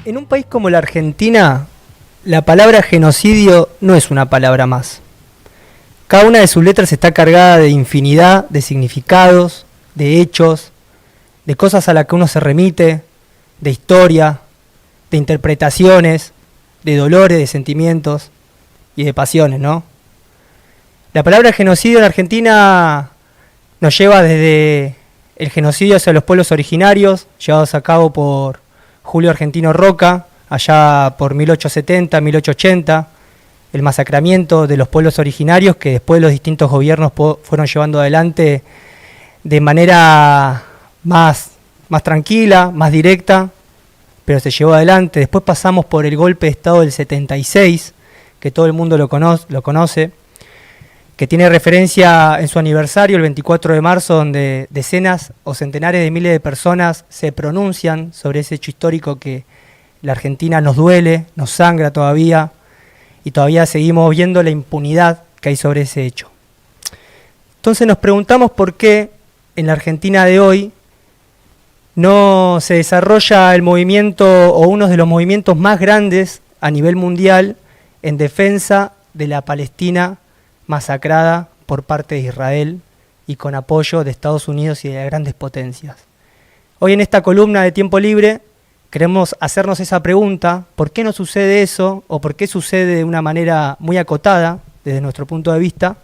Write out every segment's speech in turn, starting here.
En un país como la Argentina, la palabra genocidio no es una palabra más. Cada una de sus letras está cargada de infinidad de significados, de hechos, de cosas a las que uno se remite, de historia, de interpretaciones, de dolores, de sentimientos y de pasiones, ¿no? La palabra genocidio en Argentina nos lleva desde el genocidio hacia los pueblos originarios, llevados a cabo por Julio Argentino Roca, allá por 1870, 1880, el masacramiento de los pueblos originarios que después los distintos gobiernos fueron llevando adelante de manera más tranquila, más directa, pero se llevó adelante. Después pasamos por el golpe de Estado del 76, que todo el mundo lo conoce, que tiene referencia en su aniversario, el 24 de marzo, donde decenas o centenares de miles de personas se pronuncian sobre ese hecho histórico que la Argentina nos duele, nos sangra todavía, y todavía seguimos viendo la impunidad que hay sobre ese hecho. Entonces nos preguntamos por qué en la Argentina de hoy no se desarrolla el movimiento o uno de los movimientos más grandes a nivel mundial en defensa de la Palestina masacrada por parte de Israel y con apoyo de Estados Unidos y de las grandes potencias. Hoy en esta columna de Tiempo Libre queremos hacernos esa pregunta: ¿por qué no sucede eso? ¿O por qué sucede de una manera muy acotada desde nuestro punto de vista?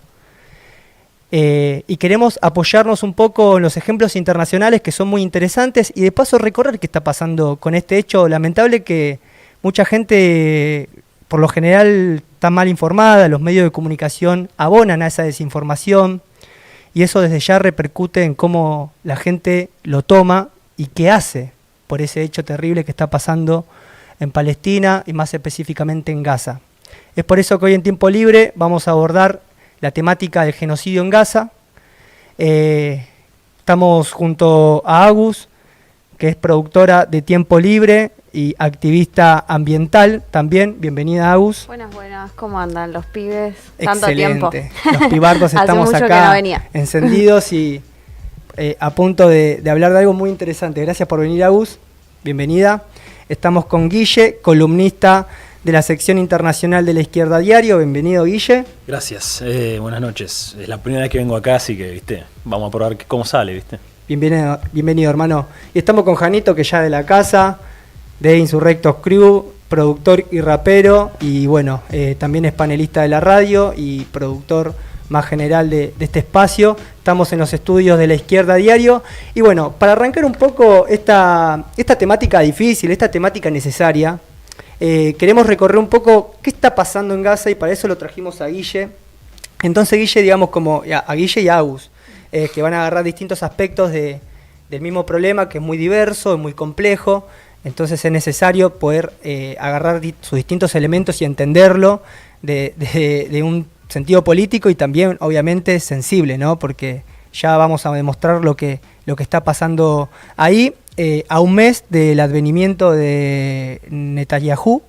Y queremos apoyarnos un poco en los ejemplos internacionales que son muy interesantes y de paso recorrer qué está pasando con este hecho lamentable que mucha gente por lo general está mal informada, los medios de comunicación abonan a esa desinformación y eso desde ya repercute en cómo la gente lo toma y qué hace por ese hecho terrible que está pasando en Palestina y más específicamente en Gaza. Es por eso que hoy en Tiempo Libre vamos a abordar la temática del genocidio en Gaza. Estamos junto a Agus, que es productora de Tiempo Libre y activista ambiental también. Bienvenida, Agus. Buenas, ¿cómo andan los pibes? Excelente. Tanto tiempo. Los pibardos estamos acá encendidos y a punto de hablar de algo muy interesante. Gracias por venir, Agus. Bienvenida. Estamos con Guille, columnista de la sección internacional de La Izquierda Diario. Bienvenido, Guille. Gracias, buenas noches. Es la primera vez que vengo acá, así que ¿viste? Vamos a probar cómo sale, ¿viste? Bienvenido, hermano. Y estamos con Janito, que ya de la casa, de Insurrectos Crew, productor y rapero, y bueno, también es panelista de la radio y productor más general de este espacio. Estamos en los estudios de La Izquierda Diario. Y bueno, para arrancar un poco esta temática difícil, esta temática necesaria, queremos recorrer un poco qué está pasando en Gaza y para eso lo trajimos a Guille. Entonces Guille, digamos, como a Guille y a Agus, que van a agarrar distintos aspectos del mismo problema, que es muy diverso, es muy complejo. Entonces es necesario poder agarrar sus distintos elementos y entenderlo de un sentido político y también obviamente sensible, ¿no? Porque ya vamos a demostrar lo que está pasando ahí. A un mes del advenimiento de Netanyahu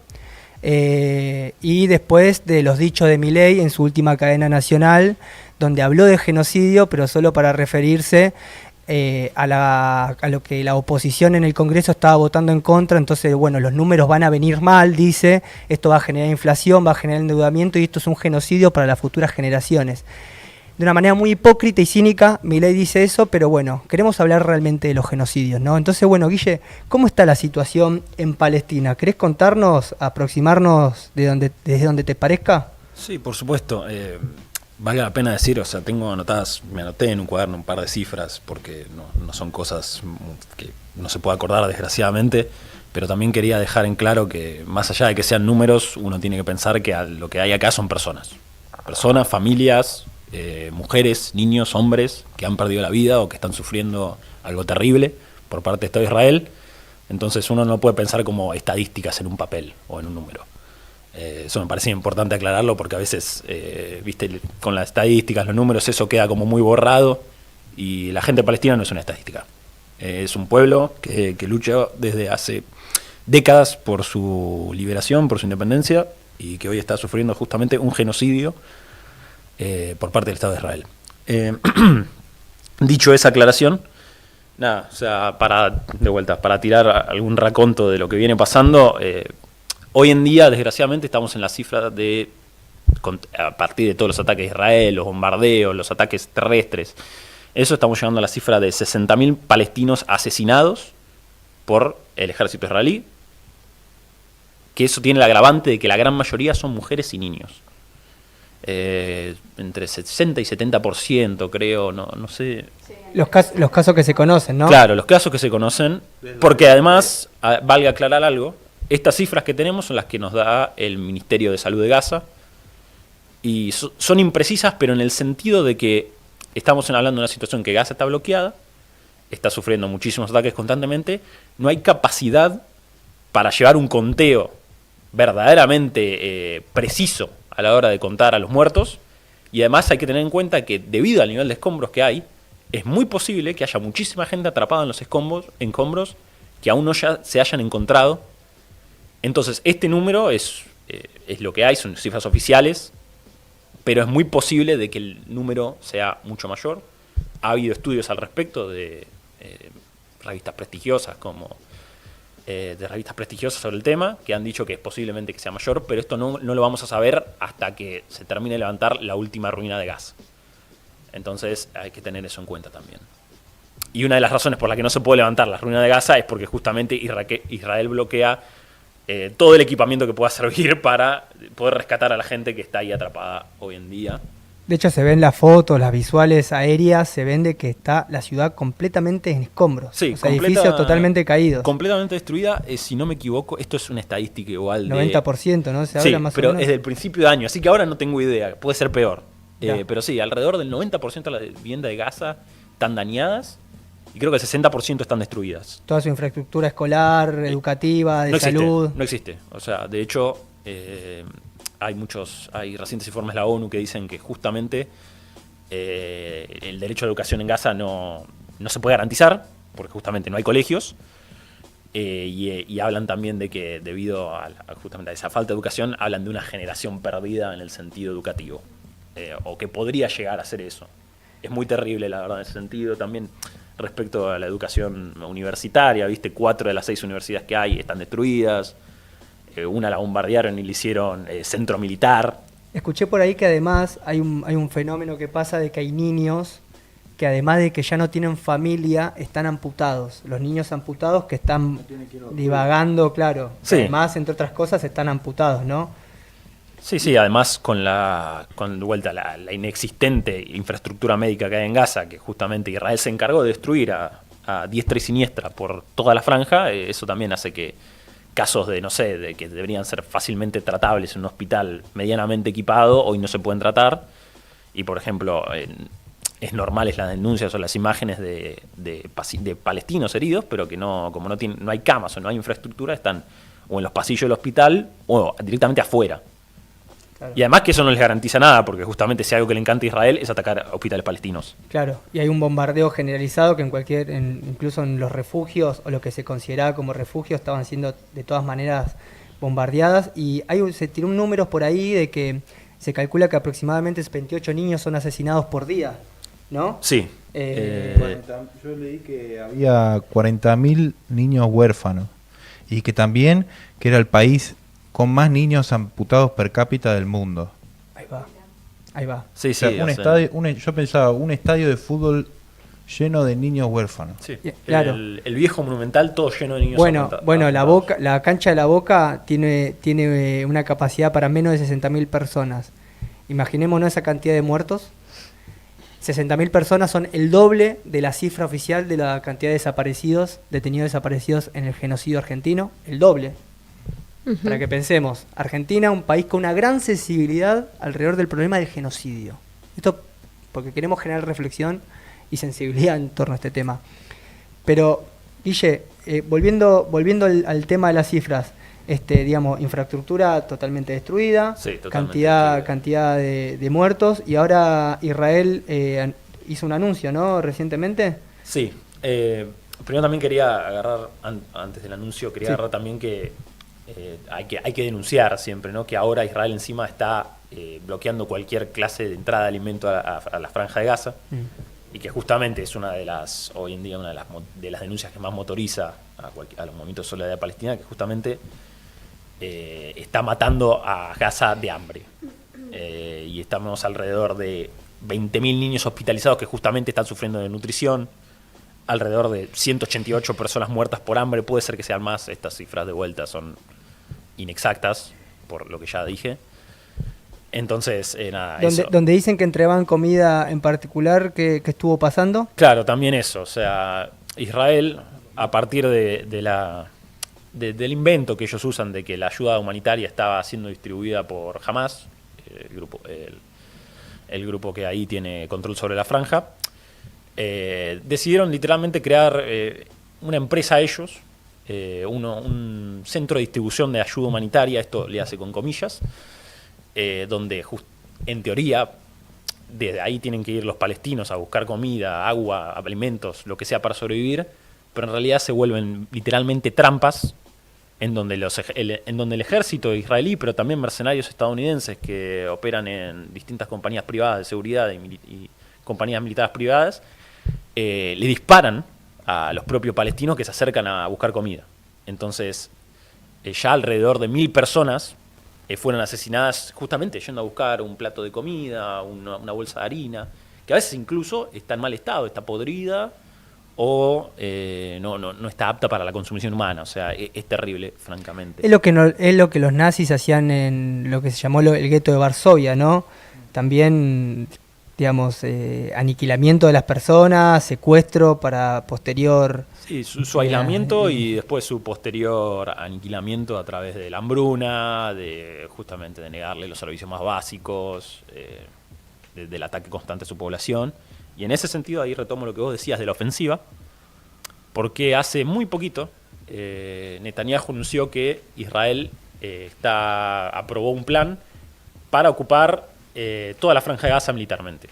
y después de los dichos de Milei en su última cadena nacional, donde habló de genocidio, pero solo para referirse a lo que la oposición en el Congreso estaba votando en contra. Entonces, bueno, los números van a venir mal, dice, esto va a generar inflación, va a generar endeudamiento y esto es un genocidio para las futuras generaciones. De una manera muy hipócrita y cínica, Milei dice eso, pero bueno, queremos hablar realmente de los genocidios, ¿no? Entonces, bueno, Guille, ¿cómo está la situación en Palestina? ¿Querés contarnos, aproximarnos desde donde te parezca? Sí, por supuesto. Vale la pena decir, o sea, me anoté en un cuaderno un par de cifras, porque no son cosas que no se puede acordar desgraciadamente, pero también quería dejar en claro que más allá de que sean números, uno tiene que pensar que lo que hay acá son personas, familias, mujeres, niños, hombres que han perdido la vida o que están sufriendo algo terrible por parte del Estado de Israel. Entonces uno no puede pensar como estadísticas en un papel o en un número. Eso me parece importante aclararlo porque a veces, viste, con las estadísticas, los números, eso queda como muy borrado y la gente palestina no es una estadística. Es un pueblo que lucha desde hace décadas por su liberación, por su independencia y que hoy está sufriendo justamente un genocidio por parte del Estado de Israel. Dicho esa aclaración, Nada, o sea, para tirar algún raconto de lo que viene pasando, hoy en día, desgraciadamente, estamos en la cifra de, a partir de todos los ataques de Israel, los bombardeos, los ataques terrestres, eso estamos llegando a la cifra de 60.000 palestinos asesinados por el ejército israelí, que eso tiene el agravante de que la gran mayoría son mujeres y niños. Entre 60 y 70%, creo, no sé. Los casos que se conocen, ¿no? Claro, los casos que se conocen, porque además, valga aclarar algo, estas cifras que tenemos son las que nos da el Ministerio de Salud de Gaza, y son imprecisas, pero en el sentido de que estamos hablando de una situación que Gaza está bloqueada, está sufriendo muchísimos ataques constantemente, no hay capacidad para llevar un conteo verdaderamente preciso a la hora de contar a los muertos, y además hay que tener en cuenta que debido al nivel de escombros que hay, es muy posible que haya muchísima gente atrapada en los escombros que aún no se hayan encontrado. Entonces este número es lo que hay, son cifras oficiales, pero es muy posible de que el número sea mucho mayor. Ha habido estudios al respecto de revistas prestigiosas sobre el tema, que han dicho que es posiblemente que sea mayor, pero esto no lo vamos a saber hasta que se termine de levantar la última ruina de Gaza. Entonces hay que tener eso en cuenta también. Y una de las razones por las que no se puede levantar la ruina de Gaza es porque justamente Israel bloquea todo el equipamiento que pueda servir para poder rescatar a la gente que está ahí atrapada hoy en día. De hecho, se ven las fotos, las visuales aéreas, se ven de que está la ciudad completamente en escombros. Sí, o sea, edificios totalmente caídos. Completamente destruida, si no me equivoco, esto es una estadística igual de... 90%, ¿no? Se habla más o pero menos. es del principio de año, así que ahora no tengo idea, puede ser peor. Ya. Pero sí, alrededor del 90% de la vivienda de Gaza están dañadas y creo que el 60% están destruidas. Toda su infraestructura escolar, educativa, de salud. No existe. O sea, de hecho, hay recientes informes de la ONU que dicen que justamente el derecho a la educación en Gaza no se puede garantizar, porque justamente no hay colegios, y hablan también de que debido justamente a esa falta de educación, hablan de una generación perdida en el sentido educativo, o que podría llegar a ser eso. Es muy terrible, la verdad, en ese sentido. También respecto a la educación universitaria, viste, 4 de las 6 universidades que hay están destruidas. Una la bombardearon y le hicieron centro militar. Escuché por ahí que además hay un fenómeno que pasa de que hay niños que además de que ya no tienen familia, están amputados. Los niños amputados que están divagando, claro. Sí. Además, entre otras cosas, están amputados, ¿no? Sí, además con la inexistente infraestructura médica que hay en Gaza, que justamente Israel se encargó de destruir a diestra y siniestra por toda la franja, eso también hace que casos de que deberían ser fácilmente tratables en un hospital medianamente equipado, hoy no se pueden tratar. Y por ejemplo, es normales las denuncias o las imágenes de palestinos heridos, pero que como no hay camas o no hay infraestructura, están o en los pasillos del hospital o directamente afuera. Claro. Y además que eso no les garantiza nada, porque justamente si algo que le encanta a Israel es atacar hospitales palestinos. Claro, y hay un bombardeo generalizado que incluso en los refugios, o lo que se consideraba como refugios, estaban siendo de todas maneras bombardeadas. Y se tiró un número por ahí de que se calcula que aproximadamente 28 niños son asesinados por día, ¿no? Sí. Yo leí que había 40.000 niños huérfanos y que también que era el país con más niños amputados per cápita del mundo. Ahí va. Sí, o sea, yo pensaba, un estadio de fútbol lleno de niños huérfanos. Sí. Claro. El viejo Monumental todo lleno de niños amputados. Bueno, la cancha de La Boca tiene una capacidad para menos de 60.000 personas. Imaginémonos esa cantidad de muertos. 60.000 personas son el doble de la cifra oficial de la cantidad de detenidos desaparecidos en el genocidio argentino. El doble. Uh-huh. Para que pensemos, Argentina, un país con una gran sensibilidad alrededor del problema del genocidio. Esto porque queremos generar reflexión y sensibilidad en torno a este tema. Pero, Guille, volviendo al tema de las cifras, infraestructura totalmente destruida, sí, totalmente cantidad de muertos, y ahora Israel hizo un anuncio, ¿no? Recientemente. Sí. Primero también quería agarrar, antes del anuncio, agarrar también que hay que denunciar siempre, ¿no? Que ahora Israel encima está bloqueando cualquier clase de entrada de alimento a la franja de Gaza. y que justamente es una de las, hoy en día, una de las denuncias que más motoriza a los movimientos de solidaridad palestina, que justamente está matando a Gaza de hambre. Y estamos alrededor de 20.000 niños hospitalizados que justamente están sufriendo de nutrición, alrededor de 188 personas muertas por hambre, puede ser que sean más, estas cifras de vuelta son inexactas, por lo que ya dije. Entonces, nada, donde dicen que entregaban comida en particular, ¿qué estuvo pasando? Claro, también eso, o sea, Israel, a partir del invento que ellos usan de que la ayuda humanitaria estaba siendo distribuida por Hamas, el grupo que ahí tiene control sobre la franja, decidieron literalmente crear una empresa ellos, un centro de distribución de ayuda humanitaria, esto le hace con comillas, donde en teoría desde ahí tienen que ir los palestinos a buscar comida, agua, alimentos, lo que sea para sobrevivir, pero en realidad se vuelven literalmente trampas en donde el ejército israelí, pero también mercenarios estadounidenses que operan en distintas compañías privadas de seguridad y compañías militares privadas, le disparan a los propios palestinos que se acercan a buscar comida. Entonces, ya alrededor de 1.000 personas fueron asesinadas justamente yendo a buscar un plato de comida, una bolsa de harina, que a veces incluso está en mal estado, está podrida o no está apta para la consumición humana. O sea, es terrible, francamente. Es lo que los nazis hacían en lo que se llamó el gueto de Varsovia, ¿no? También, digamos, aniquilamiento de las personas, secuestro para posterior... Sí, su aislamiento y después su posterior aniquilamiento a través de la hambruna, justamente de negarle los servicios más básicos, del ataque constante a su población. Y en ese sentido, ahí retomo lo que vos decías de la ofensiva, porque hace muy poquito Netanyahu anunció que Israel aprobó un plan para ocupar toda la franja de Gaza militarmente.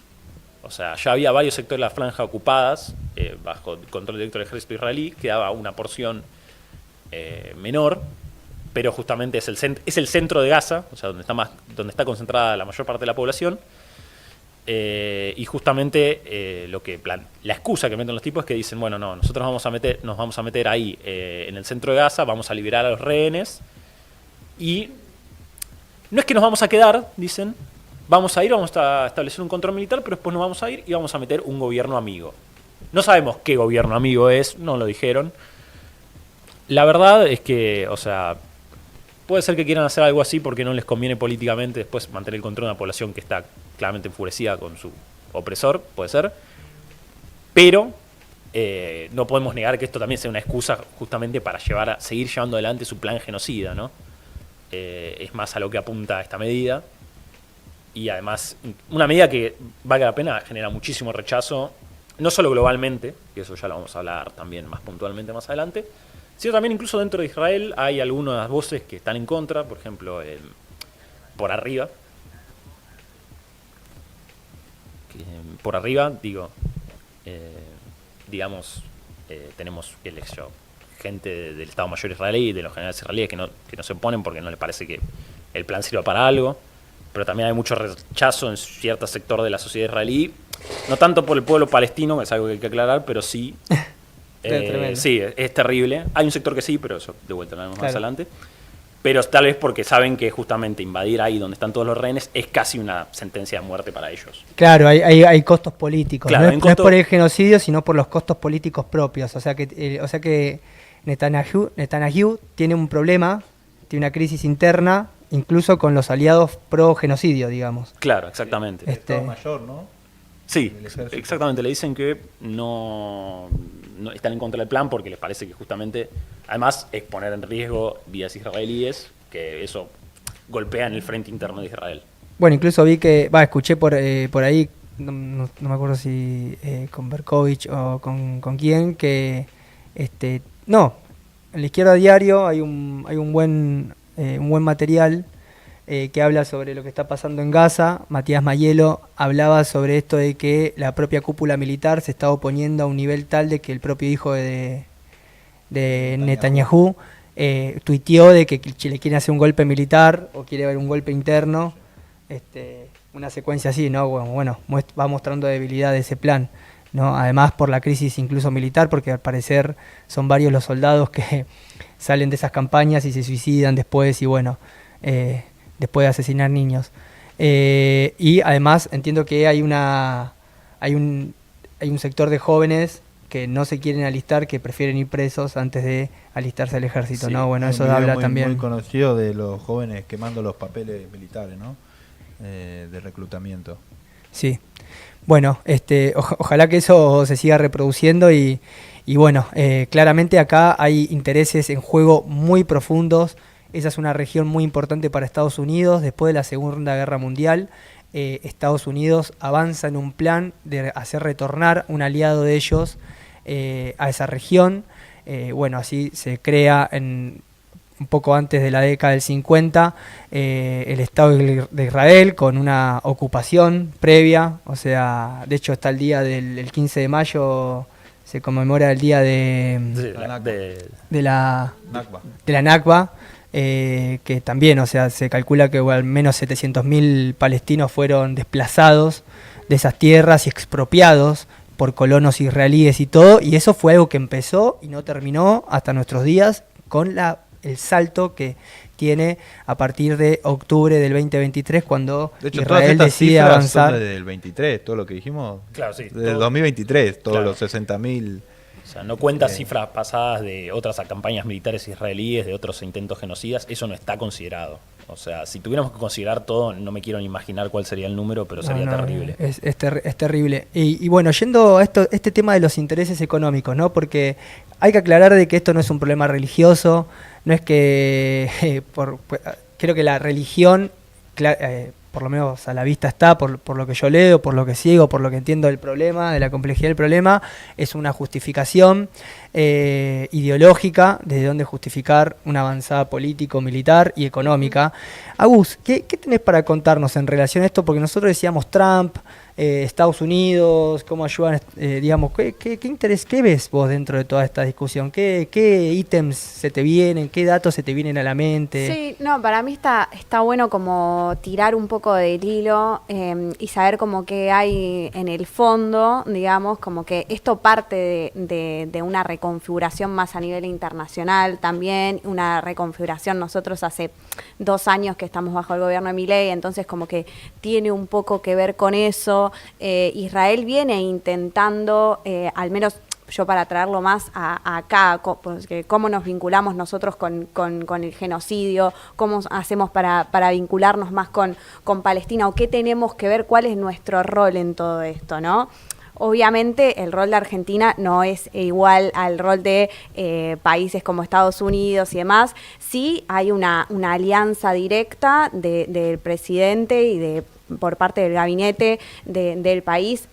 O sea, ya había varios sectores de la franja ocupadas bajo el control directo del ejército israelí, quedaba una porción menor, pero justamente es el centro de Gaza, o sea, donde está concentrada la mayor parte de la población, y justamente la excusa que meten los tipos es que dicen, bueno, no, nosotros nos vamos a meter ahí en el centro de Gaza, vamos a liberar a los rehenes, y no es que nos vamos a quedar, dicen, vamos a establecer un control militar, pero después nos vamos a ir y vamos a meter un gobierno amigo. No sabemos qué gobierno amigo es, no lo dijeron. La verdad es que, o sea, puede ser que quieran hacer algo así porque no les conviene políticamente después mantener el control de una población que está claramente enfurecida con su opresor, puede ser. Pero no podemos negar que esto también sea una excusa justamente para seguir llevando adelante su plan genocida, ¿no? Es más a lo que apunta esta medida. Y además, una medida que, valga la pena, genera muchísimo rechazo, no solo globalmente, que eso ya lo vamos a hablar también más puntualmente más adelante, sino también incluso dentro de Israel hay algunas voces que están en contra, por ejemplo, por arriba, tenemos gente del Estado Mayor israelí y de los generales israelíes que no se oponen porque no les parece que el plan sirva para algo. Pero también hay mucho rechazo en cierto sector de la sociedad israelí, no tanto por el pueblo palestino, que es algo que hay que aclarar, pero sí, sí, es terrible. Hay un sector que sí, pero eso de vuelta lo veremos más adelante. Pero tal vez porque saben que justamente invadir ahí donde están todos los rehenes es casi una sentencia de muerte para ellos. Claro, hay costos políticos, claro, no es por el genocidio, sino por los costos políticos propios. O sea que Netanyahu tiene un problema, tiene una crisis interna, incluso con los aliados pro genocidio, digamos. Claro, exactamente. El Estado Mayor, ¿no? Sí, exactamente. Le dicen que no están en contra del plan porque les parece que justamente, además, es poner en riesgo vidas israelíes, que eso golpea en el frente interno de Israel. Bueno, incluso escuché por ahí, no me acuerdo si con Berkovich o con quién, que en la Izquierda Diario hay un buen material que habla sobre lo que está pasando en Gaza. Matías Mayelo hablaba sobre esto de que la propia cúpula militar se está oponiendo a un nivel tal de que el propio hijo de Netanyahu tuiteó de que le quieren hacer un golpe militar o quiere haber un golpe interno. Una secuencia así, ¿no? Bueno, va mostrando debilidad de ese plan. ¿no? Además por la crisis incluso militar, porque al parecer son varios los soldados que salen de esas campañas y se suicidan después y bueno, después de asesinar niños. Y además entiendo que hay un sector de jóvenes que no se quieren alistar, que prefieren ir presos antes de alistarse al ejército, sí, ¿no? Bueno, eso habla también. Muy conocido de los jóvenes quemando los papeles militares, ¿no? De reclutamiento. Sí. Bueno, ojalá que eso se siga reproduciendo y bueno, claramente acá hay intereses en juego muy profundos. Esa es una región muy importante para Estados Unidos. Después de la Segunda Guerra Mundial, Estados Unidos avanza en un plan de hacer retornar un aliado de ellos a esa región. Bueno, así se crea un poco antes de la década del 50 el Estado de Israel con una ocupación previa. O sea, de hecho está el día del 15 de mayo, se conmemora el día de la Nakba. Que también, o sea, se calcula que al menos 700.000 palestinos fueron desplazados de esas tierras y expropiados por colonos israelíes y todo, y eso fue algo que empezó y no terminó hasta nuestros días con el salto que tiene a partir de octubre del 2023, cuando de hecho, Israel decide avanzar. Son desde el 23, todo lo que dijimos, claro, sí, desde el 2023, todos los 60.000. O sea, no cuenta cifras pasadas de otras campañas militares israelíes, de otros intentos genocidas, eso no está considerado. O sea, si tuviéramos que considerar todo, no me quiero ni imaginar cuál sería el número, pero sería terrible. Es terrible. Y bueno, yendo a este tema de los intereses económicos, ¿no? Porque hay que aclarar de que esto no es un problema religioso, no es que creo que la religión, por lo menos a la vista está, por lo que yo leo, por lo que sigo, por lo que entiendo del problema, de la complejidad del problema, es una justificación ideológica desde donde justificar una avanzada político, militar y económica. Agus, ¿qué tenés para contarnos en relación a esto? Porque nosotros decíamos Trump, Estados Unidos, cómo ayudan, digamos, ¿qué interés, qué ves vos dentro de toda esta discusión? ¿Qué ítems se te vienen, qué datos se te vienen a la mente? Sí, no, para mí está bueno como tirar un poco del hilo y saber como que hay en el fondo, digamos, como que esto parte de una reconfiguración más a nivel internacional también, una reconfiguración. Nosotros hace 2 años que estamos bajo el gobierno de Milei, entonces como que tiene un poco que ver con eso. Israel viene intentando, al menos yo para traerlo más acá, porque cómo nos vinculamos nosotros con el genocidio, cómo hacemos para vincularnos más con Palestina, o qué tenemos que ver, cuál es nuestro rol en todo esto, ¿no? Obviamente el rol de Argentina no es igual al rol de países como Estados Unidos y demás. Sí hay una alianza directa del presidente y por parte del gabinete del país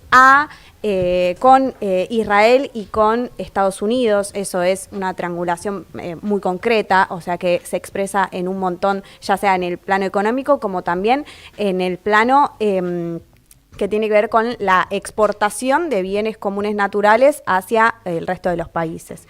con Israel y con Estados Unidos. Eso es una triangulación muy concreta, o sea que se expresa en un montón, ya sea en el plano económico como también en el plano que tiene que ver con la exportación de bienes comunes naturales hacia el resto de los países.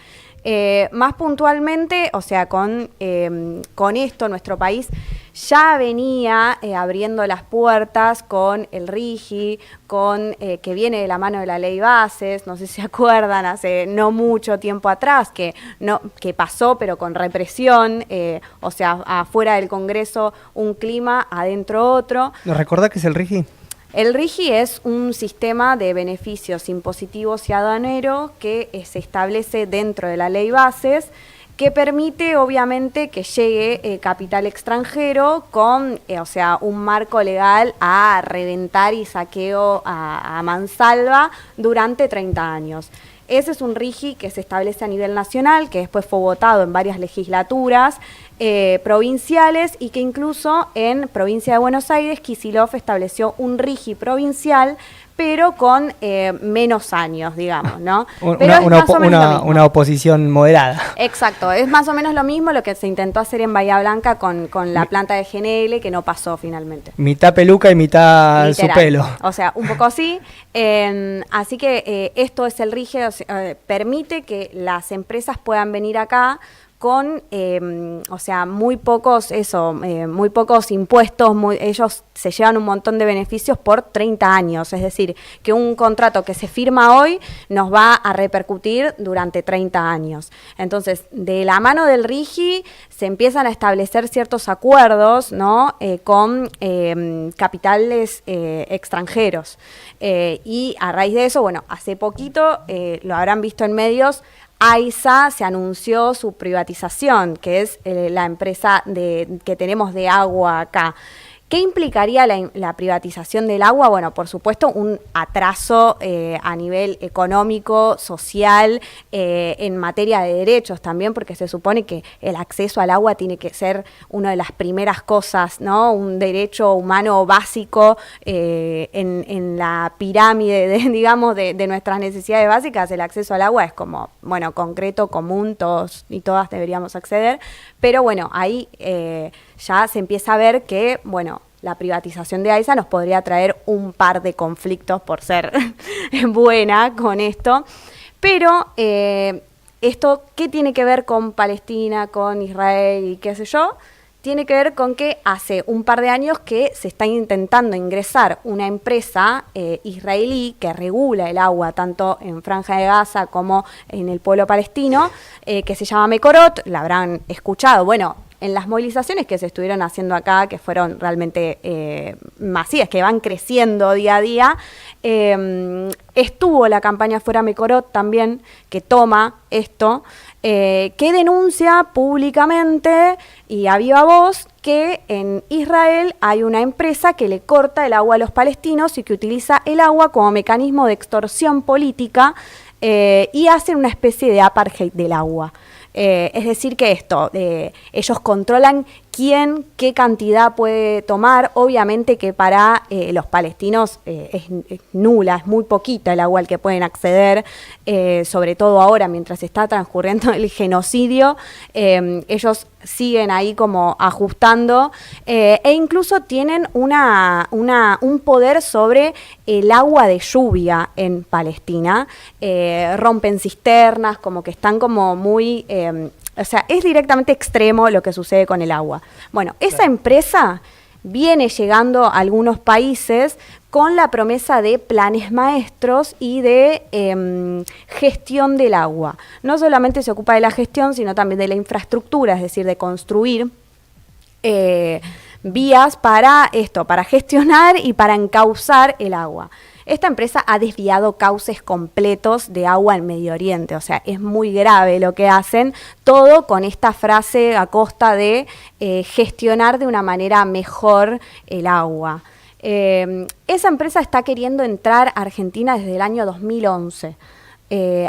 Más puntualmente, o sea, con esto nuestro país ya venía abriendo las puertas con el RIGI, que viene de la mano de la ley bases, no sé si se acuerdan, hace no mucho tiempo atrás, que pasó pero con represión, o sea, afuera del Congreso un clima, adentro otro. ¿Nos recordás qué es el RIGI? El RIGI es un sistema de beneficios impositivos y aduaneros que se establece dentro de la ley bases, que permite obviamente que llegue capital extranjero con un marco legal a reventar y saqueo a mansalva durante 30 años. Ese es un RIGI que se establece a nivel nacional, que después fue votado en varias legislaturas provinciales, y que incluso en provincia de Buenos Aires Kicillof estableció un RIGI provincial, pero con menos años, digamos, ¿no? Pero una oposición moderada. Exacto, es más o menos lo mismo lo que se intentó hacer en Bahía Blanca con la planta de GNL, que no pasó finalmente. Mitad peluca y mitad literal, su pelo. O sea, un poco así. Así que esto es el RIGI, permite que las empresas puedan venir acá con, o sea, muy pocos impuestos, ellos se llevan un montón de beneficios por 30 años, es decir, que un contrato que se firma hoy nos va a repercutir durante 30 años. Entonces, de la mano del RIGI se empiezan a establecer ciertos acuerdos, ¿no? Con capitales extranjeros. Y a raíz de eso, bueno, hace poquito, lo habrán visto en medios, AISA se anunció su privatización, que es la empresa que tenemos de agua acá. ¿Qué implicaría la privatización del agua? Bueno, por supuesto, un atraso a nivel económico, social, en materia de derechos también, porque se supone que el acceso al agua tiene que ser una de las primeras cosas, ¿no? Un derecho humano básico en la pirámide, de nuestras necesidades básicas. El acceso al agua es como, bueno, concreto, común, todos y todas deberíamos acceder, pero bueno, ahí ya se empieza a ver que, bueno, la privatización de AISA nos podría traer un par de conflictos por ser buena con esto. Pero esto, ¿qué tiene que ver con Palestina, con Israel y qué sé yo? Tiene que ver con que hace un par de años que se está intentando ingresar una empresa israelí que regula el agua tanto en Franja de Gaza como en el pueblo palestino, que se llama Mekorot, la habrán escuchado. Bueno, en las movilizaciones que se estuvieron haciendo acá, que fueron realmente masivas, que van creciendo día a día, estuvo la campaña Fuera Mekorot también, que toma esto, que denuncia públicamente y a viva voz que en Israel hay una empresa que le corta el agua a los palestinos y que utiliza el agua como mecanismo de extorsión política y hacen una especie de apartheid del agua. Es decir que ellos controlan quién, qué cantidad puede tomar. Obviamente que para los palestinos es nula, es muy poquita el agua al que pueden acceder, sobre todo ahora mientras está transcurriendo el genocidio. Ellos siguen ahí como ajustando e incluso tienen un poder sobre el agua de lluvia en Palestina. Rompen cisternas, como que están como muy... o sea, es directamente extremo lo que sucede con el agua. Bueno, esa empresa viene llegando a algunos países con la promesa de planes maestros y de gestión del agua. No solamente se ocupa de la gestión, sino también de la infraestructura, es decir, de construir vías para gestionar y para encauzar el agua. Esta empresa ha desviado cauces completos de agua en Medio Oriente, o sea, es muy grave lo que hacen, todo con esta frase a costa de gestionar de una manera mejor el agua. Esa empresa está queriendo entrar a Argentina desde el año 2011.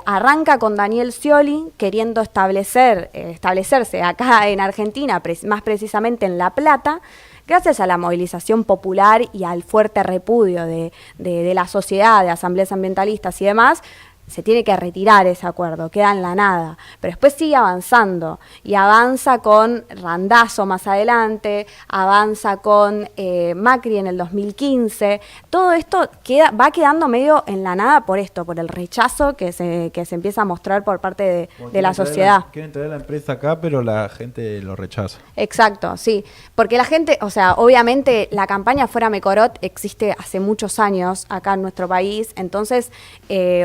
Arranca con Daniel Scioli queriendo establecerse acá en Argentina, más precisamente en La Plata. Gracias a la movilización popular y al fuerte repudio de la sociedad, de asambleas ambientalistas y demás, se tiene que retirar ese acuerdo, queda en la nada. Pero después sigue avanzando y avanza con Randazzo más adelante, avanza con Macri en el 2015. Todo esto va quedando medio en la nada por el rechazo que se empieza a mostrar por parte de la sociedad. Quieren traer la empresa acá, pero la gente lo rechaza. Exacto, sí. Porque la gente, o sea, obviamente la campaña Fuera Mekorot existe hace muchos años acá en nuestro país, entonces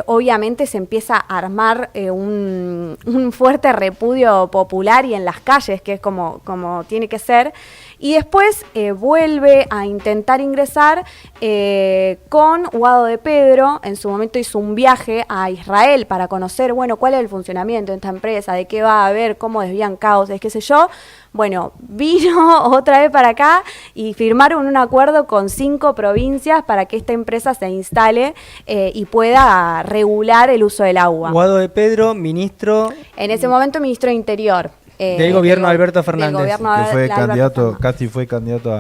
obviamente se empieza a armar un fuerte repudio popular y en las calles, que es como tiene que ser, y después vuelve a intentar ingresar con Guado de Pedro. En su momento hizo un viaje a Israel para conocer, bueno, cuál es el funcionamiento de esta empresa, de qué va a haber, cómo desvían cauces, qué sé yo. Bueno, vino otra vez para acá y firmaron un acuerdo con 5 provincias para que esta empresa se instale y pueda regular el uso del agua. Guado de Pedro, ministro... En ese momento, ministro de Interior. Del gobierno de Alberto Fernández. Que fue candidato, casi fue candidato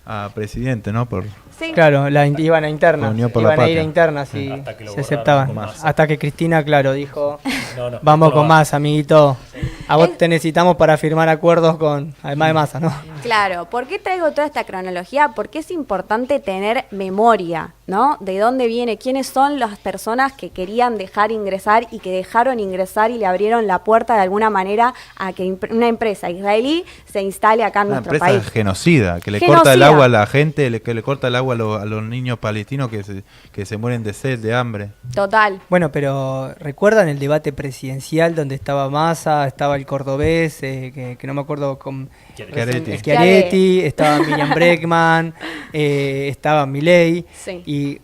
a presidente, ¿no? Sí. Claro, iban a internas, iban a ir a internas y se aceptaban. Hasta que Cristina, claro, dijo, vamos con más, amiguito. A vos te necesitamos para firmar acuerdos con, además de Massa, ¿no? Claro, ¿por qué traigo toda esta cronología? Porque es importante tener memoria, ¿no? De dónde viene, quiénes son las personas que querían dejar ingresar y que dejaron ingresar y le abrieron la puerta de alguna manera a que una empresa israelí se instale acá en nuestro país. Una empresa genocida, que le corta el agua a la gente, que le corta el agua a los niños palestinos que se mueren de sed, de hambre. Total. Bueno, pero ¿recuerdan el debate presidencial donde estaba Massa, estaba el cordobés, que no me acuerdo con... Schiaretti, estaba Miriam Bregman, estaba Milei, sí. Y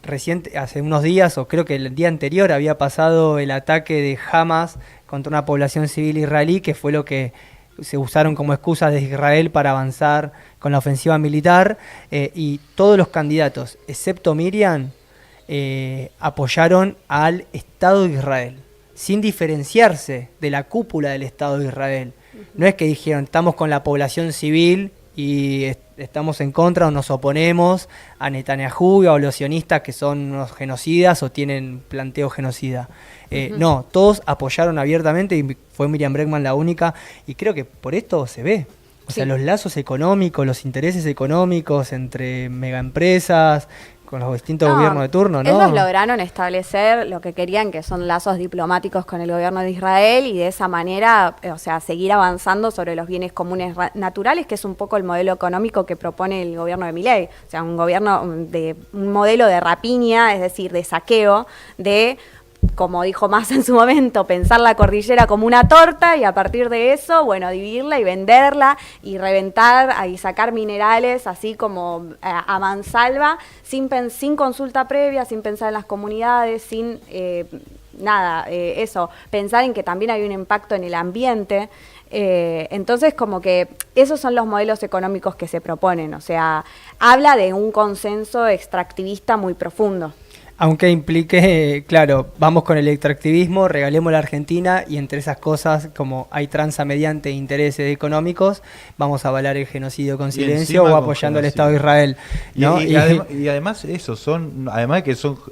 hace unos días, o creo que el día anterior, había pasado el ataque de Hamas contra una población civil israelí, que fue lo que se usaron como excusa de Israel para avanzar con la ofensiva militar, y todos los candidatos, excepto Miriam, apoyaron al Estado de Israel, sin diferenciarse de la cúpula del Estado de Israel. No es que dijeron, estamos con la población civil y estamos en contra o nos oponemos a Netanyahu o a los sionistas que son unos genocidas o tienen planteo genocida. No, todos apoyaron abiertamente y fue Miriam Bregman la única, y creo que por esto se ve. O sea, los lazos económicos, los intereses económicos entre megaempresas, con los distintos gobiernos de turno, ¿no? Ellos lograron establecer lo que querían, que son lazos diplomáticos con el gobierno de Israel, y de esa manera, o sea, seguir avanzando sobre los bienes comunes naturales, que es un poco el modelo económico que propone el gobierno de Milei. O sea, un modelo de rapiña, es decir, de saqueo, de, como dijo Massa en su momento, pensar la cordillera como una torta y a partir de eso, bueno, dividirla y venderla y reventar y sacar minerales así como a mansalva, sin consulta previa, sin pensar en las comunidades, sin pensar en que también hay un impacto en el ambiente. Entonces, como que esos son los modelos económicos que se proponen, o sea, habla de un consenso extractivista muy profundo. Aunque implique, claro, vamos con el extractivismo, regalemos la Argentina, y entre esas cosas, como hay tranza mediante intereses económicos, vamos a avalar el genocidio con silencio o apoyando al Estado de Israel, ¿no? Y además además de que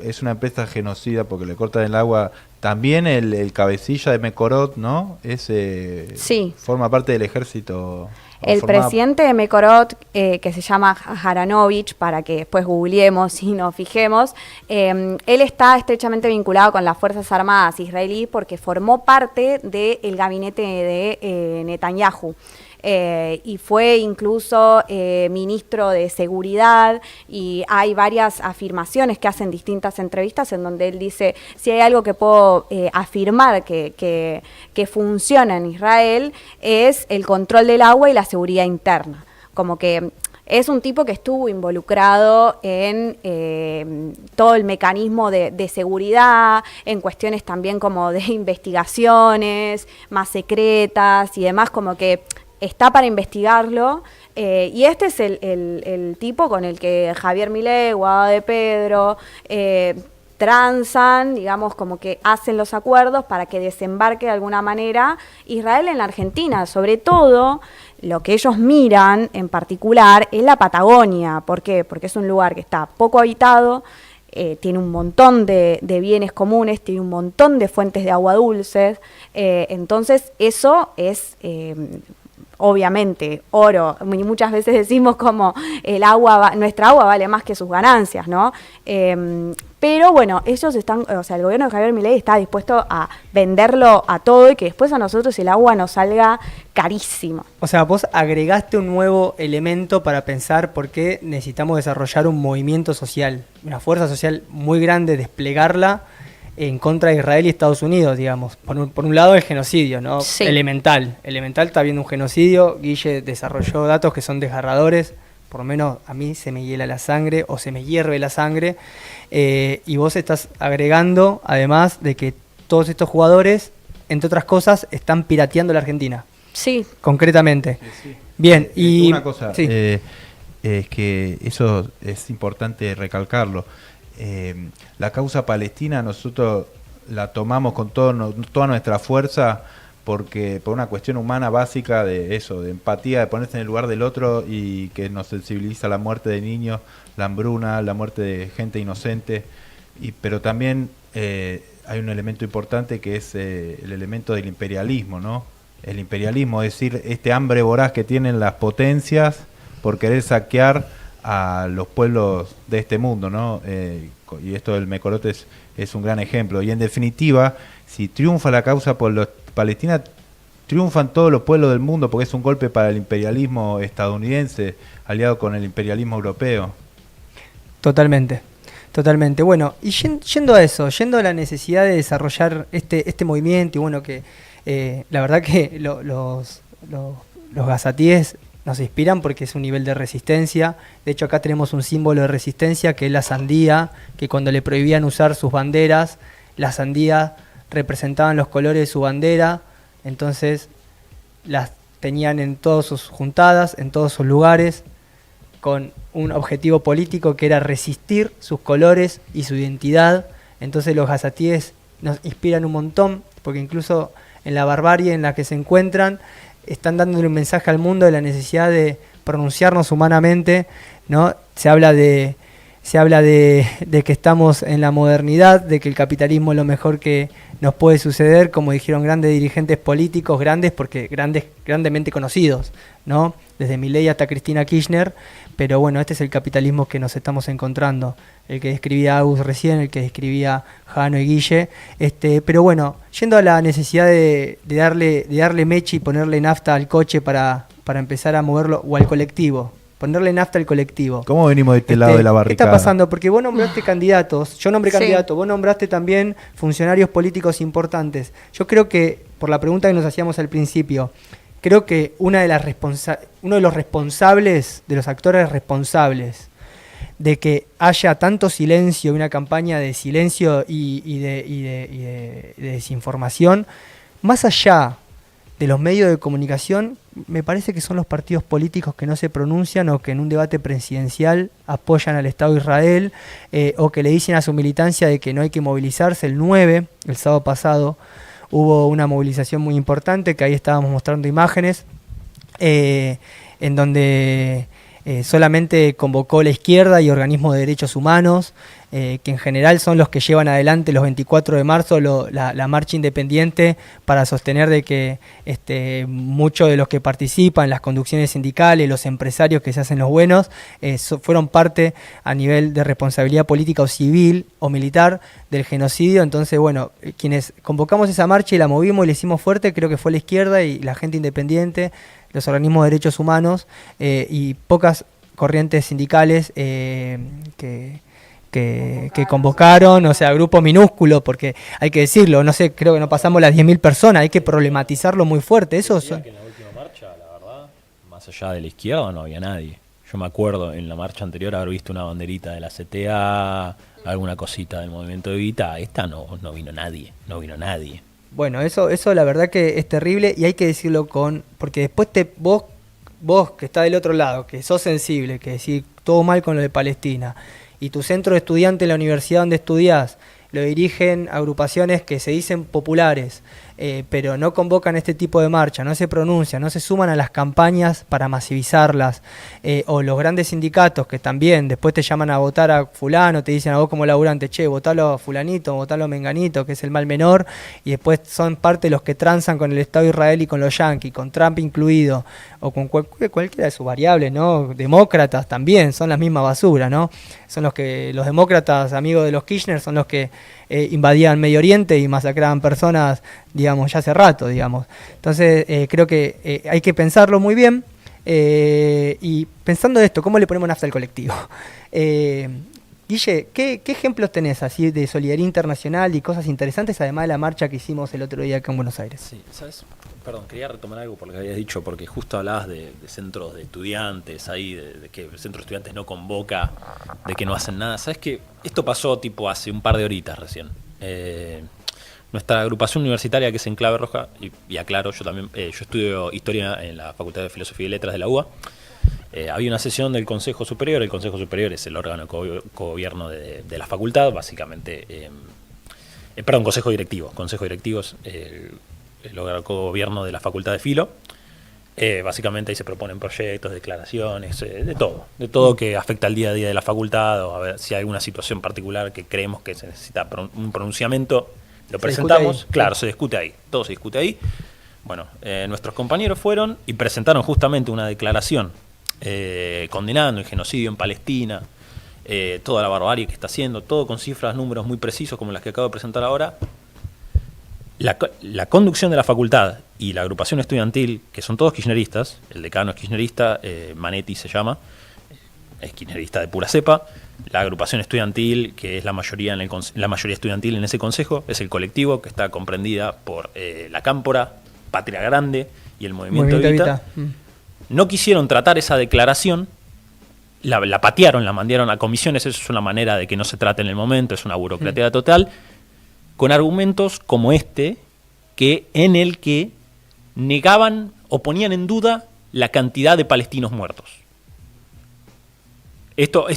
es una empresa genocida porque le cortan el agua, también el cabecilla de Mekorot, ¿no? Sí. Forma parte del ejército. El presidente de Mekorot, que se llama Haranovich, para que después googleemos y nos fijemos, él está estrechamente vinculado con las Fuerzas Armadas israelíes porque formó parte del gabinete de Netanyahu. Y fue incluso ministro de Seguridad, y hay varias afirmaciones que hacen distintas entrevistas en donde él dice, si hay algo que puedo afirmar que funciona en Israel es el control del agua y la seguridad interna. Como que es un tipo que estuvo involucrado en todo el mecanismo de seguridad, en cuestiones también como de investigaciones más secretas y demás, como que está para investigarlo, y este es el tipo con el que Javier Milei, Guado de Pedro, transan, digamos, como que hacen los acuerdos para que desembarque de alguna manera Israel en la Argentina. Sobre todo, lo que ellos miran en particular es la Patagonia. ¿Por qué? Porque es un lugar que está poco habitado, tiene un montón de bienes comunes, tiene un montón de fuentes de agua dulces, entonces eso es... obviamente, oro, y muchas veces decimos como nuestra agua vale más que sus ganancias, ¿no? Pero bueno, ellos están, o sea, el gobierno de Javier Milei está dispuesto a venderlo a todo y que después a nosotros el agua nos salga carísimo. O sea, vos agregaste un nuevo elemento para pensar por qué necesitamos desarrollar un movimiento social, una fuerza social muy grande, desplegarla en contra de Israel y Estados Unidos, digamos. Por un lado el genocidio, ¿no? Sí. Elemental está habiendo un genocidio. Guille desarrolló datos que son desgarradores, por lo menos a mí se me hiela la sangre o se me hierve la sangre, y vos estás agregando, además, de que todos estos jugadores, entre otras cosas, están pirateando la Argentina. Sí. Concretamente. Sí. Bien, y... Una cosa, sí. es que eso es importante recalcarlo. La causa palestina nosotros la tomamos con toda nuestra fuerza por una cuestión humana básica de eso, de empatía, de ponerse en el lugar del otro, y que nos sensibiliza la muerte de niños, la hambruna, la muerte de gente inocente, pero también hay un elemento importante que es el elemento del imperialismo, ¿no? El imperialismo, es decir, este hambre voraz que tienen las potencias por querer saquear a los pueblos de este mundo, ¿no? Y esto del mecolote es un gran ejemplo. Y en definitiva, si triunfa la causa por los Palestina, triunfan todos los pueblos del mundo, porque es un golpe para el imperialismo estadounidense, aliado con el imperialismo europeo. Totalmente. Totalmente. Bueno, y yendo a eso, yendo a la necesidad de desarrollar este movimiento, y bueno, que la verdad que los gazatíes nos inspiran porque es un nivel de resistencia. De hecho, acá tenemos un símbolo de resistencia que es la sandía, que cuando le prohibían usar sus banderas, la sandía representaban los colores de su bandera, entonces las tenían en todas sus juntadas, en todos sus lugares, con un objetivo político que era resistir sus colores y su identidad. Entonces los gazatíes nos inspiran un montón, porque incluso en la barbarie en la que se encuentran, están dándole un mensaje al mundo de la necesidad de pronunciarnos humanamente, ¿no? Se habla de que estamos en la modernidad, de que el capitalismo es lo mejor que nos puede suceder, como dijeron grandes dirigentes políticos, grandes porque grandemente conocidos, ¿no? Desde Milei hasta Cristina Kirchner, pero bueno, este es el capitalismo que nos estamos encontrando, el que describía Agus recién, el que describía Jano y Guille, pero bueno, yendo a la necesidad de darle mecha y ponerle nafta al coche para empezar a moverlo, o al colectivo, ponerle nafta al colectivo. ¿Cómo venimos de este lado de la barricada? ¿Qué está pasando? Porque vos nombraste candidatos, yo nombré candidatos, vos nombraste también funcionarios políticos importantes. Yo creo que, por la pregunta que nos hacíamos al principio, creo que uno de los responsables, de los actores responsables de que haya tanto silencio, una campaña de silencio y de desinformación, más allá de los medios de comunicación, me parece que son los partidos políticos que no se pronuncian o que en un debate presidencial apoyan al Estado de Israel o que le dicen a su militancia de que no hay que movilizarse. El 9, el sábado pasado, hubo una movilización muy importante, que ahí estábamos mostrando imágenes, en donde solamente convocó la izquierda y organismos de derechos humanos, que en general son los que llevan adelante los 24 de marzo la marcha independiente para sostener de que muchos de los que participan, las conducciones sindicales, los empresarios que se hacen los buenos, fueron parte a nivel de responsabilidad política o civil o militar del genocidio. Entonces, bueno, quienes convocamos esa marcha y la movimos y la hicimos fuerte, creo que fue la izquierda y la gente independiente, los organismos de derechos humanos y pocas corrientes sindicales que convocaron, o sea, grupo minúsculo, porque hay que decirlo, no sé, creo que no pasamos las 10.000 personas, hay que problematizarlo muy fuerte. Eso que en la última marcha, la verdad, más allá de la izquierda no había nadie. Yo me acuerdo en la marcha anterior haber visto una banderita de la CTA, alguna cosita del movimiento de Evita. Esta no vino nadie, no vino nadie. Bueno, eso la verdad que es terrible y hay que decirlo porque después vos que estás del otro lado, que sos sensible, que decís todo mal con lo de Palestina, y tu centro de estudiantes en la universidad donde estudiás lo dirigen agrupaciones que se dicen populares, pero no convocan este tipo de marcha, no se pronuncian, no se suman a las campañas para masivizarlas, o los grandes sindicatos que también después te llaman a votar a fulano, te dicen a vos como laburante, che, votalo a fulanito, votalo a menganito, que es el mal menor, y después son parte de los que transan con el Estado de Israel y con los yanquis, con Trump incluido, o con cualquiera de sus variables, ¿no? Demócratas también, son la misma basura, ¿no? Son los demócratas, amigos de los Kirchner, son los que invadían Medio Oriente y masacraban personas, digamos, ya hace rato, digamos. Entonces, creo que hay que pensarlo muy bien, y pensando esto, ¿cómo le ponemos nafta al colectivo? Guille, ¿qué ejemplos tenés así de solidaridad internacional y cosas interesantes, además de la marcha que hicimos el otro día acá en Buenos Aires? Sí, ¿sabes? Perdón, quería retomar algo por lo que habías dicho, porque justo hablabas de centros de estudiantes ahí, de que el centro de estudiantes no convoca, de que no hacen nada. ¿Sabes qué? Esto pasó tipo hace un par de horitas recién. Nuestra agrupación universitaria, que es Enclave Roja, y aclaro, yo estudio Historia en la Facultad de Filosofía y Letras de la UBA, había una sesión del Consejo Superior. El Consejo Superior es el órgano de gobierno de la facultad, básicamente. Consejo directivo. Consejo directivo es el órgano de gobierno de la Facultad de Filo. Básicamente ahí se proponen proyectos, declaraciones, de todo que afecta al día a día de la facultad, o a ver si hay alguna situación particular que creemos que se necesita un pronunciamiento, lo presentamos. Claro, se discute ahí, todo se discute ahí. Bueno, nuestros compañeros fueron y presentaron justamente una declaración condenando el genocidio en Palestina, toda la barbarie que está haciendo, todo con cifras, números muy precisos como las que acabo de presentar ahora. La conducción de la facultad y la agrupación estudiantil, que son todos kirchneristas, el decano es kirchnerista, Manetti se llama, es kirchnerista de pura cepa. La agrupación estudiantil, que es la mayoría estudiantil en ese consejo, es el colectivo que está comprendida por la Cámpora, Patria Grande y el Movimiento Evita. No quisieron tratar esa declaración, la patearon, la mandaron a comisiones. Eso es una manera de que no se trate en el momento, es una burocracia total, con argumentos como en el que negaban o ponían en duda la cantidad de palestinos muertos. Esto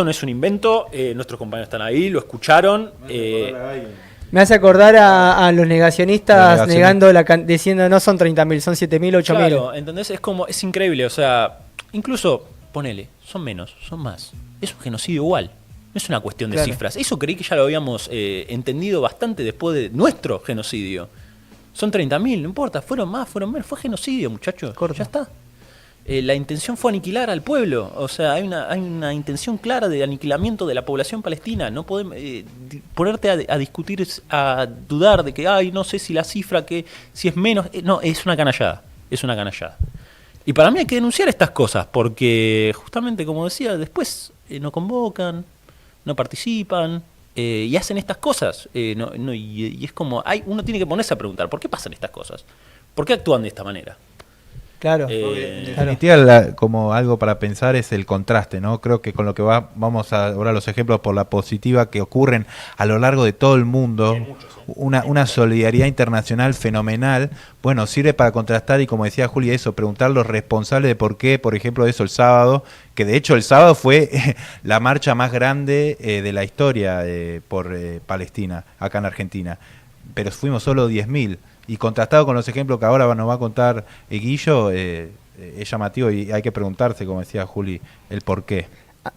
no es un invento, nuestros compañeros están ahí, lo escucharon. Me hace acordar a los negacionistas negando diciendo no son 30.000, son 7.000, 8.000. Claro, ¿entendés? Es increíble, o sea, incluso, ponele, son menos, son más. Es un genocidio igual, no es una cuestión de cifras. Eso creí que ya lo habíamos entendido bastante después de nuestro genocidio. Son 30.000, no importa, fueron más, fueron menos, fue genocidio, muchachos, ya está. La intención fue aniquilar al pueblo, o sea, hay una intención clara de aniquilamiento de la población palestina. No podemos ponerte a discutir, a dudar de que, no sé si la cifra, si es menos, no, es una canallada. Y para mí hay que denunciar estas cosas, porque justamente, como decía, después no convocan, no participan, y hacen estas cosas, y es como, uno tiene que ponerse a preguntar, ¿por qué pasan estas cosas? ¿Por qué actúan de esta manera? Claro. En definitiva, como algo para pensar es el contraste, ¿no? Creo que con lo que vamos a ahora los ejemplos por la positiva que ocurren a lo largo de todo el mundo, una solidaridad internacional fenomenal, bueno, sirve para contrastar y, como decía Juli, eso, preguntar los responsables de por qué, por ejemplo, eso el sábado, que de hecho el sábado fue la marcha más grande de la historia por Palestina, acá en Argentina, pero fuimos solo 10.000. Y contrastado con los ejemplos que ahora nos va a contar Guillo, es llamativo y hay que preguntarse, como decía Juli, el por qué.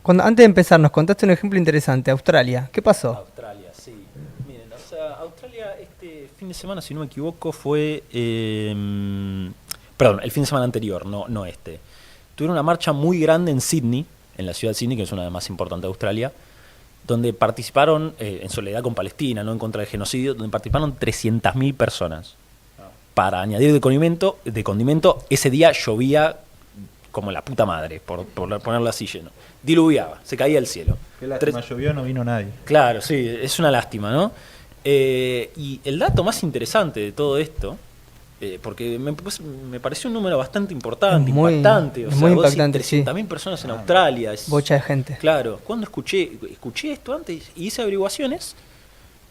Antes de empezar, nos contaste un ejemplo interesante, Australia. ¿Qué pasó? Australia, sí. Miren, o sea, Australia este fin de semana, si no me equivoco, fue... perdón, el fin de semana anterior, no este. Tuvieron una marcha muy grande en Sydney, en la ciudad de Sydney, que es una de las más importantes de Australia, donde participaron, en solidaridad con Palestina, no en contra del genocidio, donde participaron 300.000 personas. Para añadir de condimento, ese día llovía como la puta madre, por ponerlo así lleno. Diluviaba, se caía el cielo. Qué lástima, llovió, no vino nadie. Claro, sí, es una lástima, ¿no? Y el dato más interesante de todo esto, porque me pareció un número bastante importante, impactante. O sea, muy impactante, 300.000 personas en Australia. Bocha de gente. Claro, cuando escuché esto antes y hice averiguaciones,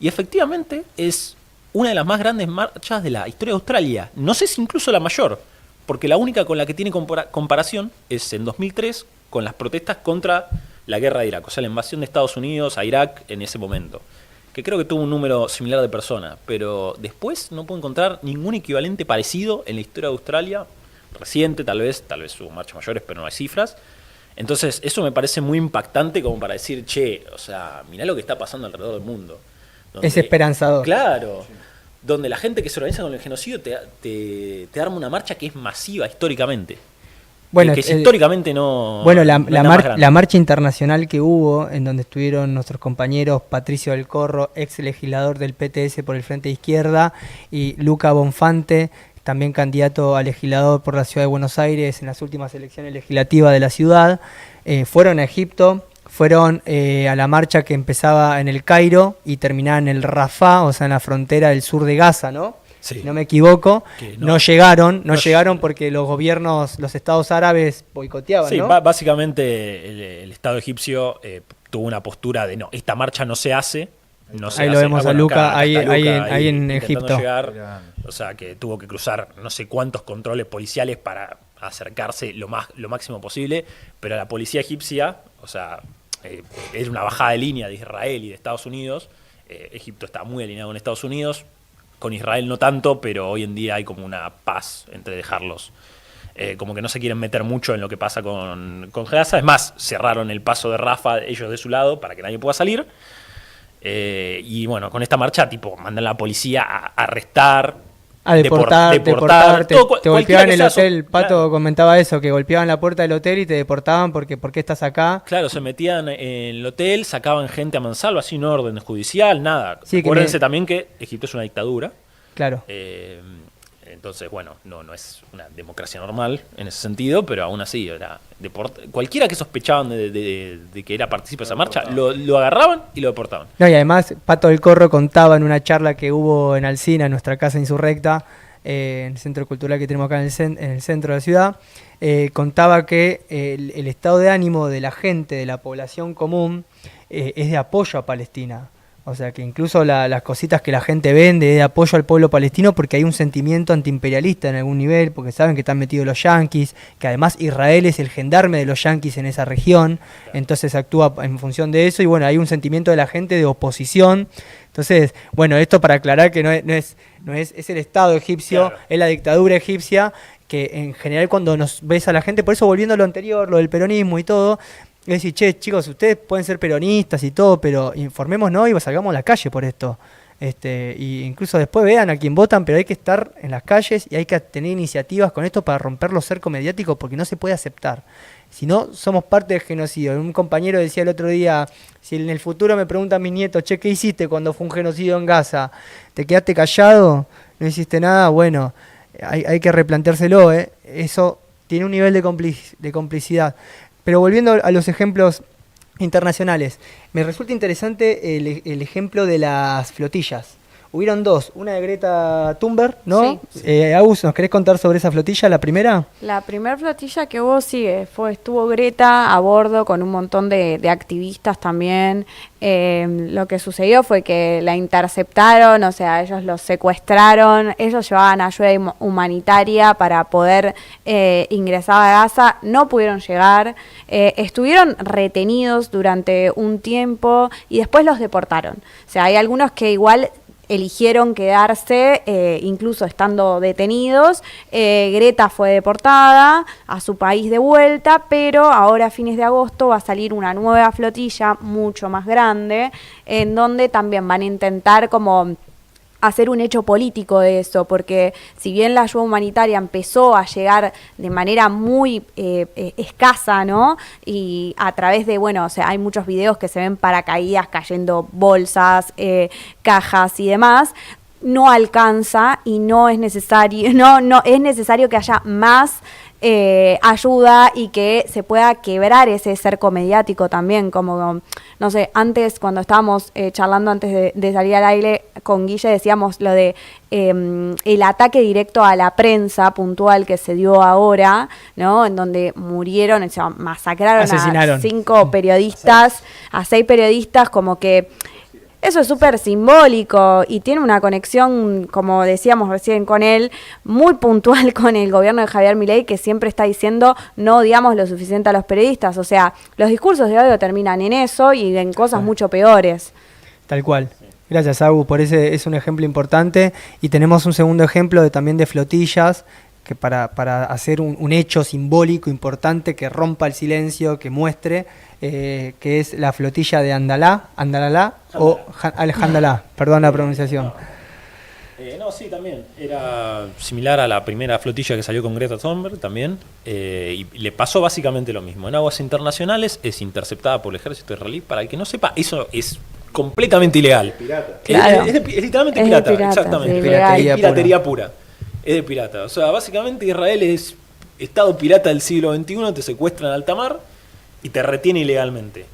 y efectivamente es una de las más grandes marchas de la historia de Australia. No sé si incluso la mayor, porque la única con la que tiene comparación es en 2003 con las protestas contra la guerra de Irak, o sea, la invasión de Estados Unidos a Irak en ese momento, que creo que tuvo un número similar de personas, pero después no puedo encontrar ningún equivalente parecido en la historia de Australia, reciente tal vez hubo marchas mayores, pero no hay cifras. Entonces eso me parece muy impactante como para decir, o sea, mirá lo que está pasando alrededor del mundo. Donde, es esperanzador. Claro, donde la gente que se organiza con el genocidio te arma una marcha que es masiva históricamente. Bueno, que históricamente no... Bueno, la marcha internacional que hubo, en donde estuvieron nuestros compañeros Patricio del Corro, ex legislador del PTS por el Frente de Izquierda, y Luca Bonfante, también candidato a legislador por la Ciudad de Buenos Aires en las últimas elecciones legislativas de la ciudad, fueron a Egipto, fueron a la marcha que empezaba en el Cairo y terminaba en el Rafah, o sea, en la frontera del sur de Gaza, ¿no? Sí. Si no me equivoco, no llegaron porque los gobiernos, los estados árabes boicoteaban, sí, ¿no? Básicamente el Estado egipcio tuvo una postura de esta marcha no se hace. Ahí lo vemos a Luca, ahí en Egipto. Llegar, o sea, que tuvo que cruzar no sé cuántos controles policiales para acercarse lo máximo posible, pero la policía egipcia, o sea, es una bajada de línea de Israel y de Estados Unidos. Egipto está muy alineado con Estados Unidos. Con Israel no tanto, pero hoy en día hay como una paz entre dejarlos. Como que no se quieren meter mucho en lo que pasa con Gaza. Es más, cerraron el paso de Rafah ellos de su lado para que nadie pueda salir. Y bueno, con esta marcha mandan a la policía a arrestar deportar, te golpeaban en el hotel. Pato claro. comentaba eso, que golpeaban la puerta del hotel y te deportaban porque ¿por qué estás acá? Claro, se metían en el hotel, sacaban gente a mansalva, sin orden judicial, nada. Sí, Acuérdense también que Egipto es una dictadura. Claro. Entonces, bueno, no es una democracia normal en ese sentido, pero aún así, era cualquiera que sospechaban de que era partícipe de esa marcha, lo agarraban y lo deportaban. No, y además, Pato del Corro contaba en una charla que hubo en Alsina, en nuestra casa insurrecta, en el centro cultural que tenemos acá en el centro de la ciudad, contaba que el estado de ánimo de la gente, de la población común, es de apoyo a Palestina. O sea, que incluso las cositas que la gente vende es de apoyo al pueblo palestino porque hay un sentimiento antiimperialista en algún nivel, porque saben que están metidos los yanquis, que además Israel es el gendarme de los yanquis en esa región, entonces actúa en función de eso y bueno, hay un sentimiento de la gente de oposición. Entonces, bueno, esto para aclarar que es el Estado egipcio, claro. Es la dictadura egipcia, que en general cuando nos ves a la gente, por eso volviendo a lo anterior, lo del peronismo y todo, es decir, che, chicos, ustedes pueden ser peronistas y todo, pero informémonos y salgamos a la calle por esto. Y incluso después vean a quién votan, pero hay que estar en las calles y hay que tener iniciativas con esto para romper los cercos mediáticos porque no se puede aceptar. Si no, somos parte del genocidio. Un compañero decía el otro día, si en el futuro me preguntan mis nietos, che, ¿qué hiciste cuando fue un genocidio en Gaza? ¿Te quedaste callado? ¿No hiciste nada? Bueno, hay que replanteárselo, ¿eh? Eso tiene un nivel de complicidad. Pero volviendo a los ejemplos internacionales, me resulta interesante el ejemplo de las flotillas. Hubieron dos, una de Greta Thunberg, ¿no? Sí. Agus, ¿nos querés contar sobre esa flotilla, la primera? La primera flotilla que hubo, sí, estuvo Greta a bordo con un montón de activistas también. Lo que sucedió fue que la interceptaron, o sea, ellos los secuestraron, ellos llevaban ayuda humanitaria para poder ingresar a Gaza, no pudieron llegar, estuvieron retenidos durante un tiempo y después los deportaron. O sea, hay algunos que igual eligieron quedarse, incluso estando detenidos. Greta fue deportada a su país de vuelta, pero ahora a fines de agosto va a salir una nueva flotilla mucho más grande, en donde también van a intentar como hacer un hecho político de eso, porque si bien la ayuda humanitaria empezó a llegar de manera muy escasa, ¿no? Y a través de, bueno, o sea, hay muchos videos que se ven paracaídas cayendo bolsas, cajas y demás, no alcanza y no es necesario, no es necesario que haya más ayuda y que se pueda quebrar ese cerco mediático también, como, no sé, antes cuando estábamos charlando antes de salir al aire con Guille decíamos lo de el ataque directo a la prensa puntual que se dio ahora, ¿no? En donde murieron, o sea, asesinaron a 5 periodistas, a 6 periodistas, como que eso es súper simbólico y tiene una conexión, como decíamos recién con él, muy puntual con el gobierno de Javier Milei, que siempre está diciendo no odiamos lo suficiente a los periodistas. O sea, los discursos de odio terminan en eso y en cosas mucho peores. Tal cual. Gracias, Agus, por ese es un ejemplo importante. Y tenemos un segundo ejemplo también de flotillas, que para hacer un hecho simbólico importante que rompa el silencio, que muestre, que es la flotilla de Andalala o Al-Handalá, perdón la pronunciación. No, sí, también. Era similar a la primera flotilla que salió con Greta Thunberg también, y le pasó básicamente lo mismo. En aguas internacionales es interceptada por el ejército israelí. Para el que no sepa, eso es completamente ilegal. Pirata. Claro. Es literalmente pirata, exactamente. Sí, Piratería pura. Es de pirata. O sea, básicamente Israel es estado pirata del siglo XXI, te secuestran en alta mar y te retiene ilegalmente.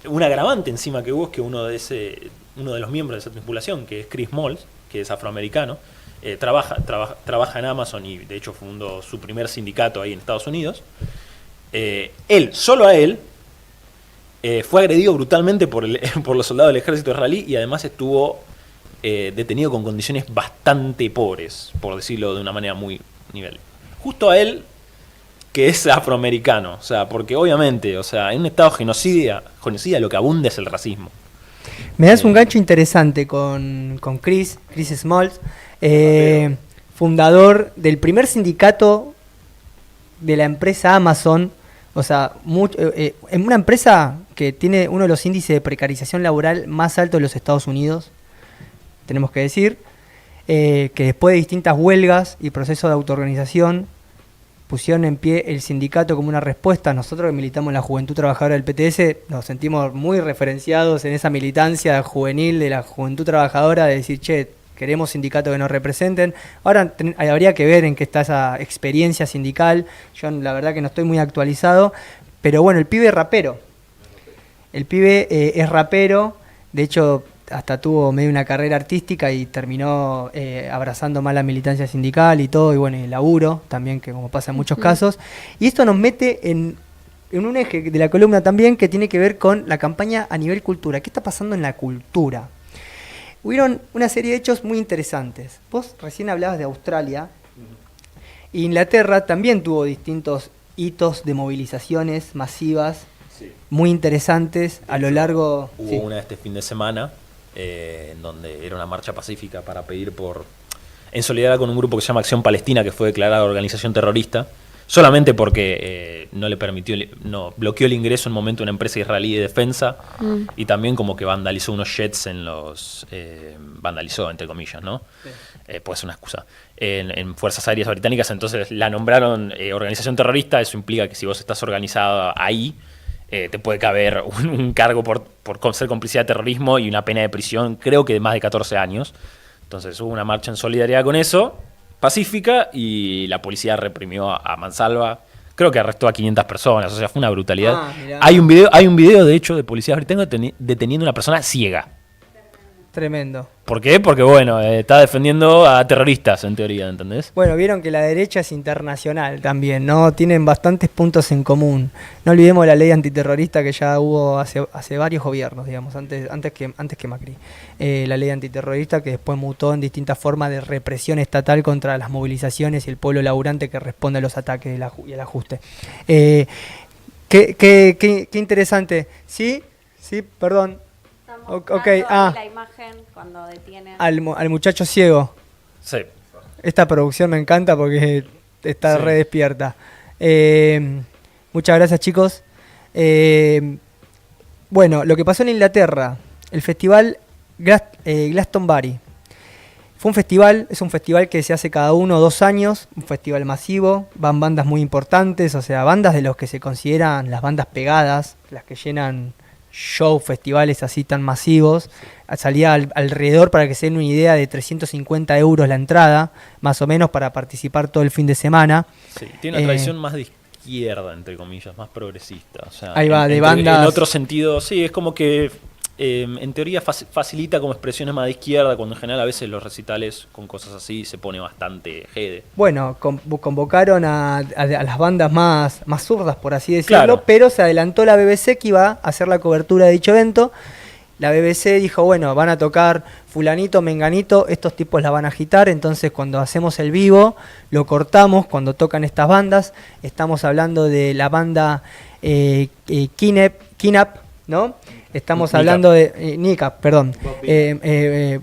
Un agravante encima que hubo es que uno de los miembros de esa tripulación, que es Chris Moll, que es afroamericano, trabaja en Amazon y de hecho fundó su primer sindicato ahí en Estados Unidos. Solo a él, fue agredido brutalmente por los soldados del ejército israelí y además estuvo detenido con condiciones bastante pobres, por decirlo de una manera muy nivel. Justo a él, que es afroamericano, o sea, porque obviamente, o sea, en un estado genocida lo que abunda es el racismo. Me das un gancho interesante con Chris Smalls, fundador del primer sindicato de la empresa Amazon, o sea, en una empresa que tiene uno de los índices de precarización laboral más altos de los Estados Unidos, tenemos que decir. que después de distintas huelgas y procesos de autoorganización pusieron en pie el sindicato como una respuesta. Nosotros que militamos en la Juventud Trabajadora del PTS nos sentimos muy referenciados en esa militancia juvenil de la Juventud Trabajadora, de decir, che, queremos sindicatos que nos representen. Ahora habría que ver en qué está esa experiencia sindical. Yo la verdad que no estoy muy actualizado, pero bueno, el pibe es rapero. El pibe es rapero, de hecho hasta tuvo medio una carrera artística y terminó abrazando más la militancia sindical y todo, y bueno, y el laburo también, que como pasa en muchos casos. Y esto nos mete en un eje de la columna también que tiene que ver con la campaña a nivel cultura. ¿Qué está pasando en la cultura? Hubieron una serie de hechos muy interesantes. Vos recién hablabas de Australia. Inglaterra también tuvo distintos hitos de movilizaciones masivas, muy interesantes a lo largo... Hubo una este fin de semana, en donde era una marcha pacífica para pedir en solidaridad con un grupo que se llama Acción Palestina, que fue declarada organización terrorista, solamente porque bloqueó el ingreso en un momento de una empresa israelí de defensa, y también como que vandalizó unos jets vandalizó entre comillas, ¿no? Sí. Puede ser una excusa. En Fuerzas Aéreas Británicas, entonces la nombraron organización terrorista. Eso implica que si vos estás organizado ahí, te puede caber un cargo por ser complicidad de terrorismo y una pena de prisión, creo que de más de 14 años. Entonces hubo una marcha en solidaridad con eso, pacífica, y la policía reprimió a mansalva. Creo que arrestó a 500 personas, o sea, fue una brutalidad. Hay un video, de hecho, de policías británicos deteniendo a una persona ciega. Tremendo. ¿Por qué? Porque, bueno, está defendiendo a terroristas, en teoría, ¿entendés? Bueno, vieron que la derecha es internacional también, ¿no? Tienen bastantes puntos en común. No olvidemos la ley antiterrorista que ya hubo hace varios gobiernos, digamos, antes que Macri. La ley antiterrorista que después mutó en distintas formas de represión estatal contra las movilizaciones y el pueblo laburante que responde a los ataques y al ajuste. Qué interesante. Sí, perdón. Okay. La imagen cuando detienen al muchacho ciego. Sí. Esta producción me encanta porque está re despierta. Muchas gracias, chicos. Bueno, lo que pasó en Inglaterra, el festival Glastonbury. Es un festival que se hace cada 1 o 2 años, un festival masivo, van bandas muy importantes, o sea, bandas de los que se consideran las bandas pegadas, las que llenan festivales así tan masivos. Salía alrededor, para que se den una idea, de 350 euros la entrada, más o menos, para participar todo el fin de semana. Sí, tiene una tradición más de izquierda, entre comillas, más progresista. O sea, ahí va, de bandas... En otro sentido, sí, es como que en teoría facilita como expresiones más de izquierda, cuando en general a veces los recitales con cosas así se pone bastante jede. Bueno, convocaron a las bandas más zurdas, por así decirlo, claro. Pero se adelantó la BBC, que iba a hacer la cobertura de dicho evento. La BBC dijo, bueno, van a tocar fulanito, menganito, estos tipos la van a agitar, entonces cuando hacemos el vivo lo cortamos cuando tocan estas bandas. Estamos hablando de la banda Kinap, ¿no? Estamos hablando de Nicap, perdón.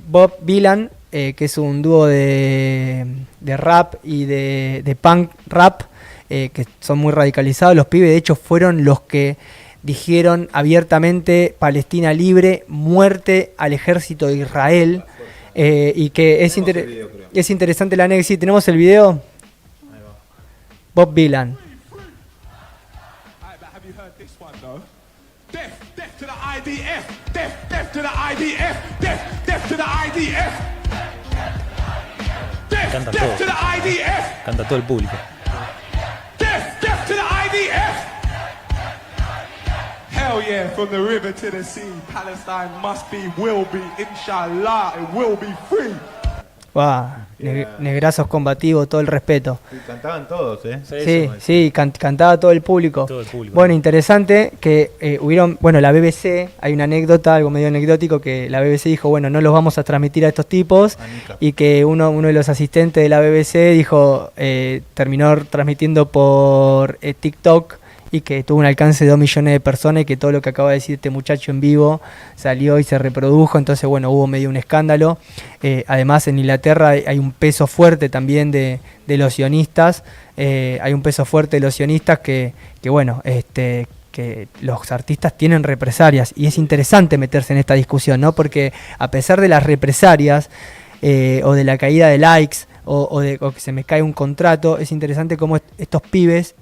Bob Dylan, que es un dúo de rap y de punk rap, que son muy radicalizados. Los pibes, de hecho, fueron los que dijeron abiertamente: Palestina libre, muerte al ejército de Israel. Y que es interesante la anécdota. ¿Tenemos el video? Bob Dylan. To the IDF, death to the IDF, death to the IDF, Canta death to todo. the IDF, Canta todo el público. death to the IDF. Hell yeah, from the river to the sea, Palestine must be, will be, inshallah, it will be free. Negrazos combativos, todo el respeto. Sí, cantaban todos, Cantaba todo el público. Bueno, interesante que hubieron, la BBC, hay una anécdota, algo medio anecdótico, que la BBC dijo, bueno, no los vamos a transmitir a estos tipos, y que uno de los asistentes de la BBC dijo, terminó transmitiendo por TikTok, y que tuvo un alcance de 2 millones de personas, y que todo lo que acaba de decir este muchacho en vivo salió y se reprodujo. Entonces, hubo medio un escándalo. Además, en Inglaterra hay un peso fuerte también de los sionistas. Hay un peso fuerte de los sionistas que los artistas tienen represalias. Y es interesante meterse en esta discusión, ¿no? Porque a pesar de las represalias, o de la caída de likes, o que se me cae un contrato. Es interesante cómo estos pibes,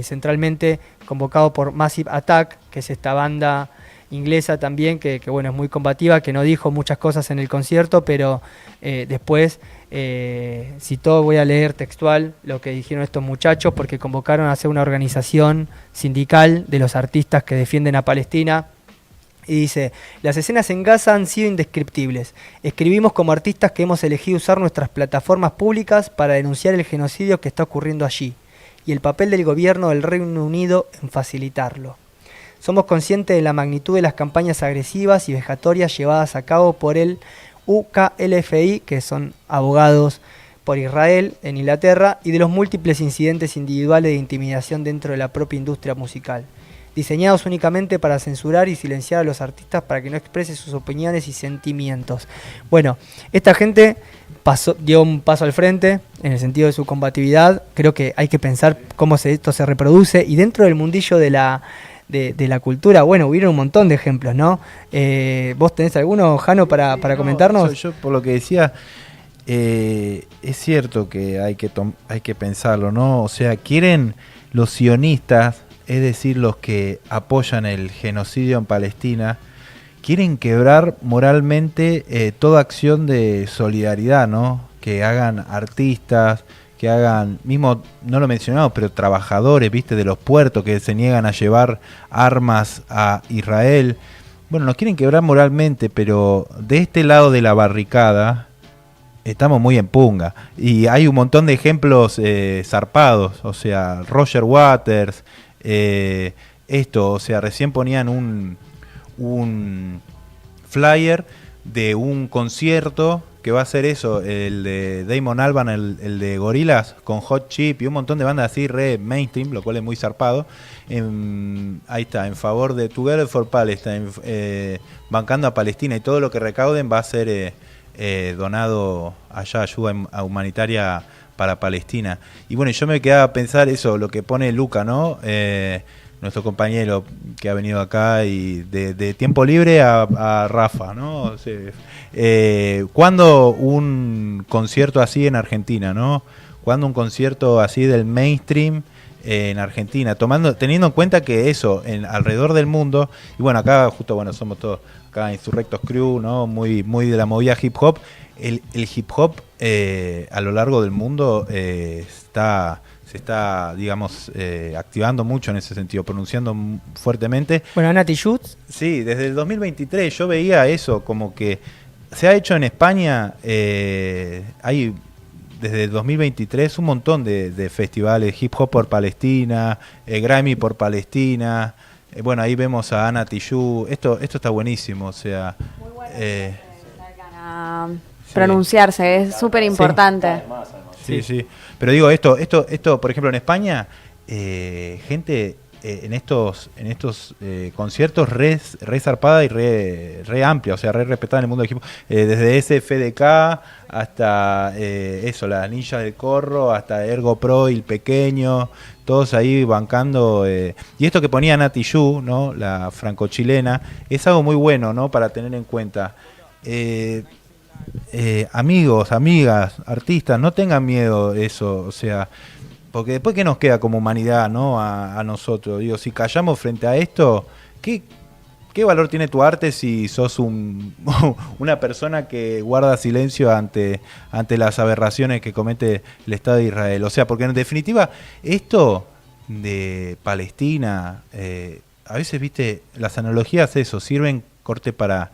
centralmente convocado por Massive Attack, que es esta banda inglesa también, que bueno, es muy combativa, que no dijo muchas cosas en el concierto, pero después citó, voy a leer textual lo que dijeron estos muchachos, porque convocaron a hacer una organización sindical de los artistas que defienden a Palestina. Y dice: las escenas en Gaza han sido indescriptibles. Escribimos como artistas que hemos elegido usar nuestras plataformas públicas para denunciar el genocidio que está ocurriendo allí, y el papel del gobierno del Reino Unido en facilitarlo. Somos conscientes de la magnitud de las campañas agresivas y vejatorias llevadas a cabo por el UKLFI, que son abogados por Israel en Inglaterra, y de los múltiples incidentes individuales de intimidación dentro de la propia industria musical, diseñados únicamente para censurar y silenciar a los artistas para que no expresen sus opiniones y sentimientos. Bueno, esta gente dio un paso al frente en el sentido de su combatividad. Creo que hay que pensar cómo esto se reproduce, y dentro del mundillo de la cultura, bueno, hubieron un montón de ejemplos, ¿no? ¿Vos tenés alguno, Jano, para comentarnos? Yo por lo que decía, es cierto que hay que pensarlo, ¿no? O sea, quieren los sionistas, es decir, los que apoyan el genocidio en Palestina, quieren quebrar moralmente toda acción de solidaridad, ¿no? Que hagan artistas, que hagan, mismo, no lo mencionamos, pero trabajadores, viste, de los puertos que se niegan a llevar armas a Israel. Bueno, nos quieren quebrar moralmente, pero de este lado de la barricada estamos muy en punga. Y hay un montón de ejemplos zarpados, o sea, Roger Waters, o sea, recién ponían un flyer de un concierto que va a ser eso, el de Damon Albarn, el de Gorillaz, con Hot Chip y un montón de bandas así re mainstream, lo cual es muy zarpado. Ahí está, en favor de Together for Palestine, bancando a Palestina, y todo lo que recauden va a ser donado allá, ayuda humanitaria para Palestina. Y bueno, yo me quedaba a pensar eso, lo que pone Luca, ¿no? Nuestro compañero que ha venido acá, y de tiempo libre a Rafa, ¿no? O sea, ¿cuándo un concierto así en Argentina, ¿no? ¿Cuándo un concierto así del mainstream en Argentina? Teniendo en cuenta que eso, alrededor del mundo, y bueno, acá justo, bueno, somos todos acá Insurrectos Crew, ¿no? Muy, muy de la movida hip hop. El hip hop a lo largo del mundo se está, digamos, activando mucho en ese sentido, pronunciando fuertemente. Bueno, Nati Schutz. Sí, desde el 2023 yo veía eso, como que se ha hecho en España, hay desde el 2023 un montón de festivales, Hip Hop por Palestina, Grammy por Palestina. Bueno, ahí vemos a Ana Tijoux. Esto está buenísimo, o sea... Muy bueno que salgan a pronunciarse, es súper importante. Sí. Pero digo, esto, por ejemplo, en España, gente en estos conciertos re zarpada y re amplia, o sea, re respetada en el mundo del equipo, desde SFDK hasta la Ninja del Corro, hasta Ergo Pro y el Pequeño, todos ahí bancando. Y esto que ponía Nati Yu, ¿no? La franco-chilena, es algo muy bueno, ¿no? Para tener en cuenta. Amigos, amigas, artistas, no tengan miedo de eso, o sea, porque después ¿qué nos queda como humanidad, ¿no? A nosotros, digo, si callamos frente a esto, ¿qué valor tiene tu arte si sos una persona que guarda silencio ante las aberraciones que comete el Estado de Israel? O sea, porque en definitiva esto de Palestina, a veces, viste, las analogías sirven corte para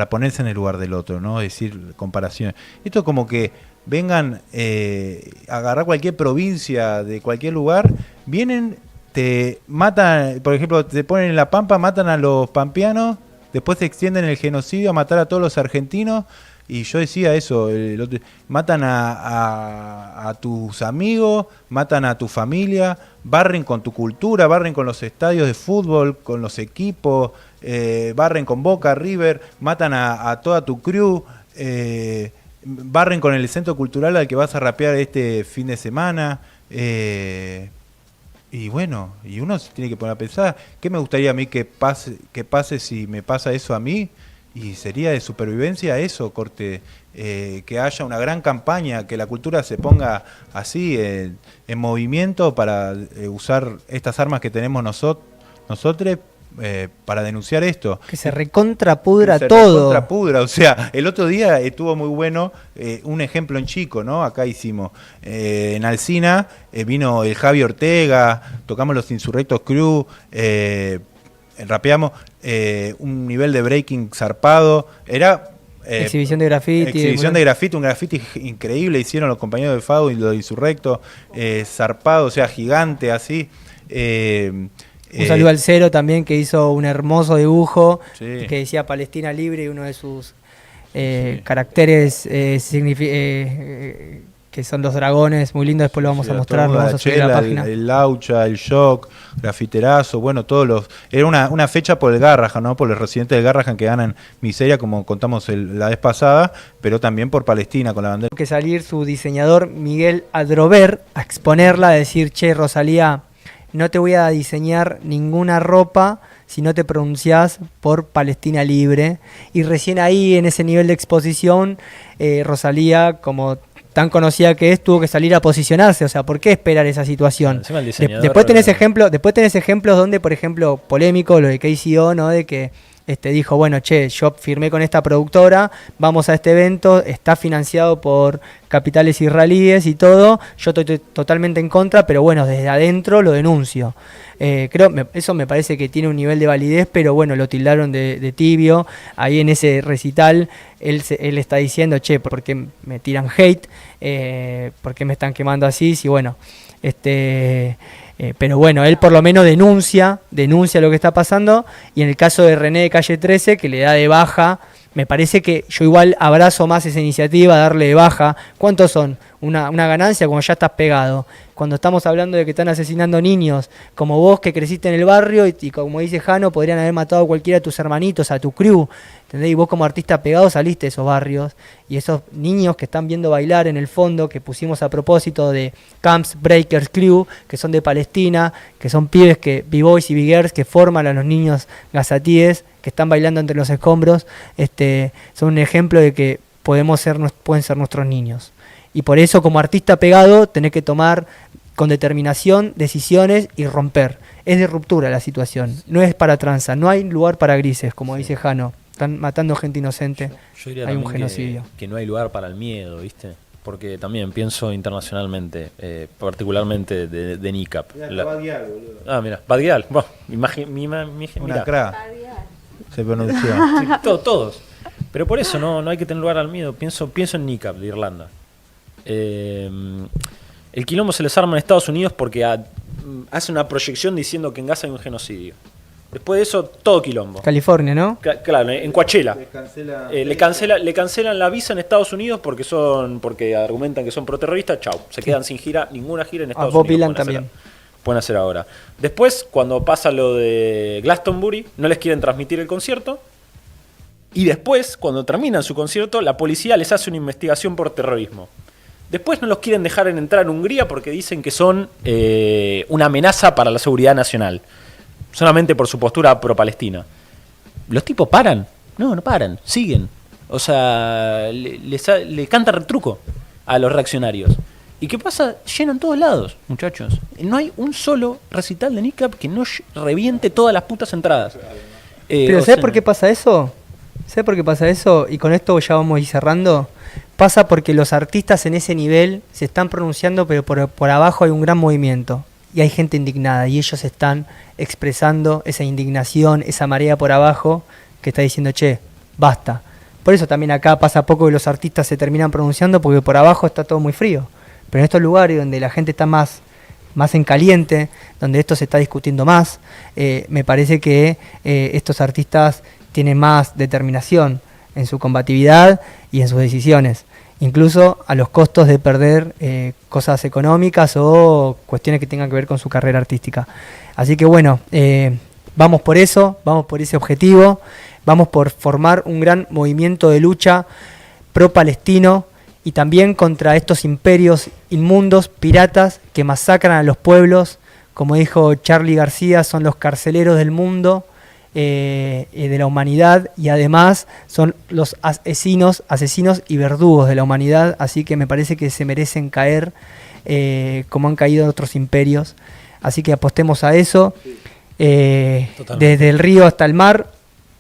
ponerse en el lugar del otro, ¿no? Es decir, comparaciones. Esto como que vengan a agarrar cualquier provincia de cualquier lugar, vienen, te matan, por ejemplo, te ponen en La Pampa, matan a los pampeanos, después se extienden el genocidio a matar a todos los argentinos, y yo decía eso, matan a tus amigos, matan a tu familia, barren con tu cultura, barren con los estadios de fútbol, con los equipos, barren con Boca, River, matan a toda tu crew, barren con el centro cultural al que vas a rapear este fin de semana, y bueno, y uno se tiene que poner a pensar, ¿qué me gustaría a mí que pase si me pasa eso a mí? y sería de supervivencia eso, Corte, que haya una gran campaña, que la cultura se ponga así en movimiento para usar estas armas que tenemos nosotros para denunciar esto. Que se recontrapudra todo. Se recontrapudra, o sea, el otro día estuvo muy bueno un ejemplo en Chico, ¿no? Acá hicimos, en Alsina vino el Javi Ortega, tocamos los Insurrectos Crew, rapeamos un nivel de breaking zarpado, era... exhibición de graffiti. Exhibición de graffiti, un graffiti increíble, hicieron los compañeros de Fado y los Insurrectos, zarpado, o sea, gigante, así... un saludo al Cero también, que hizo un hermoso dibujo, sí, que decía Palestina Libre, y uno de sus caracteres que son los dragones, muy lindo, después lo vamos a mostrar, lo vamos a subir a la página. El Laucha, el Shock, Grafiterazo, bueno, todos los... Era una fecha por el Garrahan, ¿no? Por los residentes del Garrahan que ganan miseria, como contamos la vez pasada, pero también por Palestina, con la bandera. Que salir su diseñador Miguel Adrover a exponerla, a decir, che, Rosalía, no te voy a diseñar ninguna ropa si no te pronunciás por Palestina Libre. Y recién ahí, en ese nivel de exposición, Rosalía, como tan conocida que es, tuvo que salir a posicionarse. O sea, ¿por qué esperar esa situación? Después tenés ejemplos donde, por ejemplo, polémico, lo de KCO, ¿no? De que dijo, bueno, che, yo firmé con esta productora, vamos a este evento, está financiado por capitales israelíes y todo, yo estoy totalmente en contra, pero bueno, desde adentro lo denuncio. Eso me parece que tiene un nivel de validez, pero bueno, lo tildaron de tibio. Ahí en ese recital él está diciendo, che, ¿por qué me tiran hate? ¿Por qué me están quemando así? Sí, bueno, pero bueno, él por lo menos denuncia lo que está pasando, y en el caso de René de Calle 13, que le da de baja, me parece que yo igual abrazo más esa iniciativa, darle de baja. ¿Cuántos son? Una ganancia cuando ya estás pegado. Cuando estamos hablando de que están asesinando niños, como vos que creciste en el barrio y como dice Jano, podrían haber matado a cualquiera de tus hermanitos, a tu crew, ¿entendés? Y vos como artista pegado saliste de esos barrios, y esos niños que están viendo bailar en el fondo, que pusimos a propósito de Camps Breakers Crew, que son de Palestina, que son pibes, B-boys y B-girls, que forman a los niños gazatíes, que están bailando entre los escombros, son un ejemplo de que pueden ser nuestros niños. Y por eso, como artista pegado, tenés que tomar con determinación decisiones y romper. Es de ruptura la situación, no es para tranza, no hay lugar para grises, como dice Jano. Están matando gente inocente, yo diría hay un genocidio. Que no hay lugar para el miedo, ¿viste? Porque también pienso internacionalmente, particularmente de NICAP. Bad Gyal, boludo. Mira, Bad Gyal. Bueno, una cra. Se pronunció. Sí, todos. Pero por eso no hay que tener lugar al miedo. Pienso en NICAP de Irlanda. El quilombo se les arma en Estados Unidos porque hace una proyección diciendo que en Gaza hay un genocidio. Después de eso, todo quilombo. California, ¿no? Claro, en Coachella. Le cancelan la visa en Estados Unidos porque argumentan que son proterroristas. Chau, se quedan sin gira, ninguna gira en Estados Unidos. Bob Dylan también. Pueden hacer ahora. Después, cuando pasa lo de Glastonbury, no les quieren transmitir el concierto. Y después, cuando terminan su concierto, la policía les hace una investigación por terrorismo. Después no los quieren dejar entrar en Hungría porque dicen que son una amenaza para la seguridad nacional. Solamente por su postura pro-palestina. ¿Los tipos paran? No paran, siguen. O sea, le canta retruco a los reaccionarios. ¿Y qué pasa? Llenan todos lados, muchachos. No hay un solo recital de NICAP que no reviente todas las putas entradas. Pero ¿sabes por qué pasa eso? ¿Sabes por qué pasa eso? Y con esto ya vamos a ir cerrando. Pasa porque los artistas en ese nivel se están pronunciando, pero por abajo hay un gran movimiento. Y hay gente indignada, y ellos están expresando esa indignación, esa marea por abajo, que está diciendo, che, basta. Por eso también acá pasa poco que los artistas se terminan pronunciando, porque por abajo está todo muy frío. Pero en estos lugares donde la gente está más en caliente, donde esto se está discutiendo más, me parece que estos artistas tienen más determinación en su combatividad y en sus decisiones, incluso a los costos de perder cosas económicas o cuestiones que tengan que ver con su carrera artística. Así que bueno, vamos por eso, vamos por ese objetivo, vamos por formar un gran movimiento de lucha pro-palestino y también contra estos imperios inmundos, piratas, que masacran a los pueblos. Como dijo Charly García, son los carceleros del mundo, de la humanidad, y además son los asesinos y verdugos de la humanidad, así que me parece que se merecen caer como han caído otros imperios, así que apostemos a eso. Desde el río hasta el mar,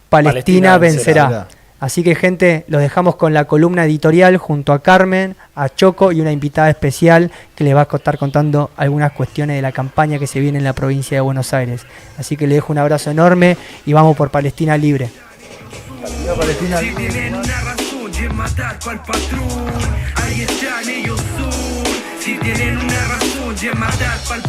Palestina vencerá. Así que, gente, los dejamos con la columna editorial junto a Carmen, a Choco y una invitada especial que les va a estar contando algunas cuestiones de la campaña que se viene en la provincia de Buenos Aires. Así que les dejo un abrazo enorme y vamos por Palestina libre. Palestina libre. Si tienen una razón de matar pa'l patrón, ahí están ellos son. Si tienen una razón de matar pa'l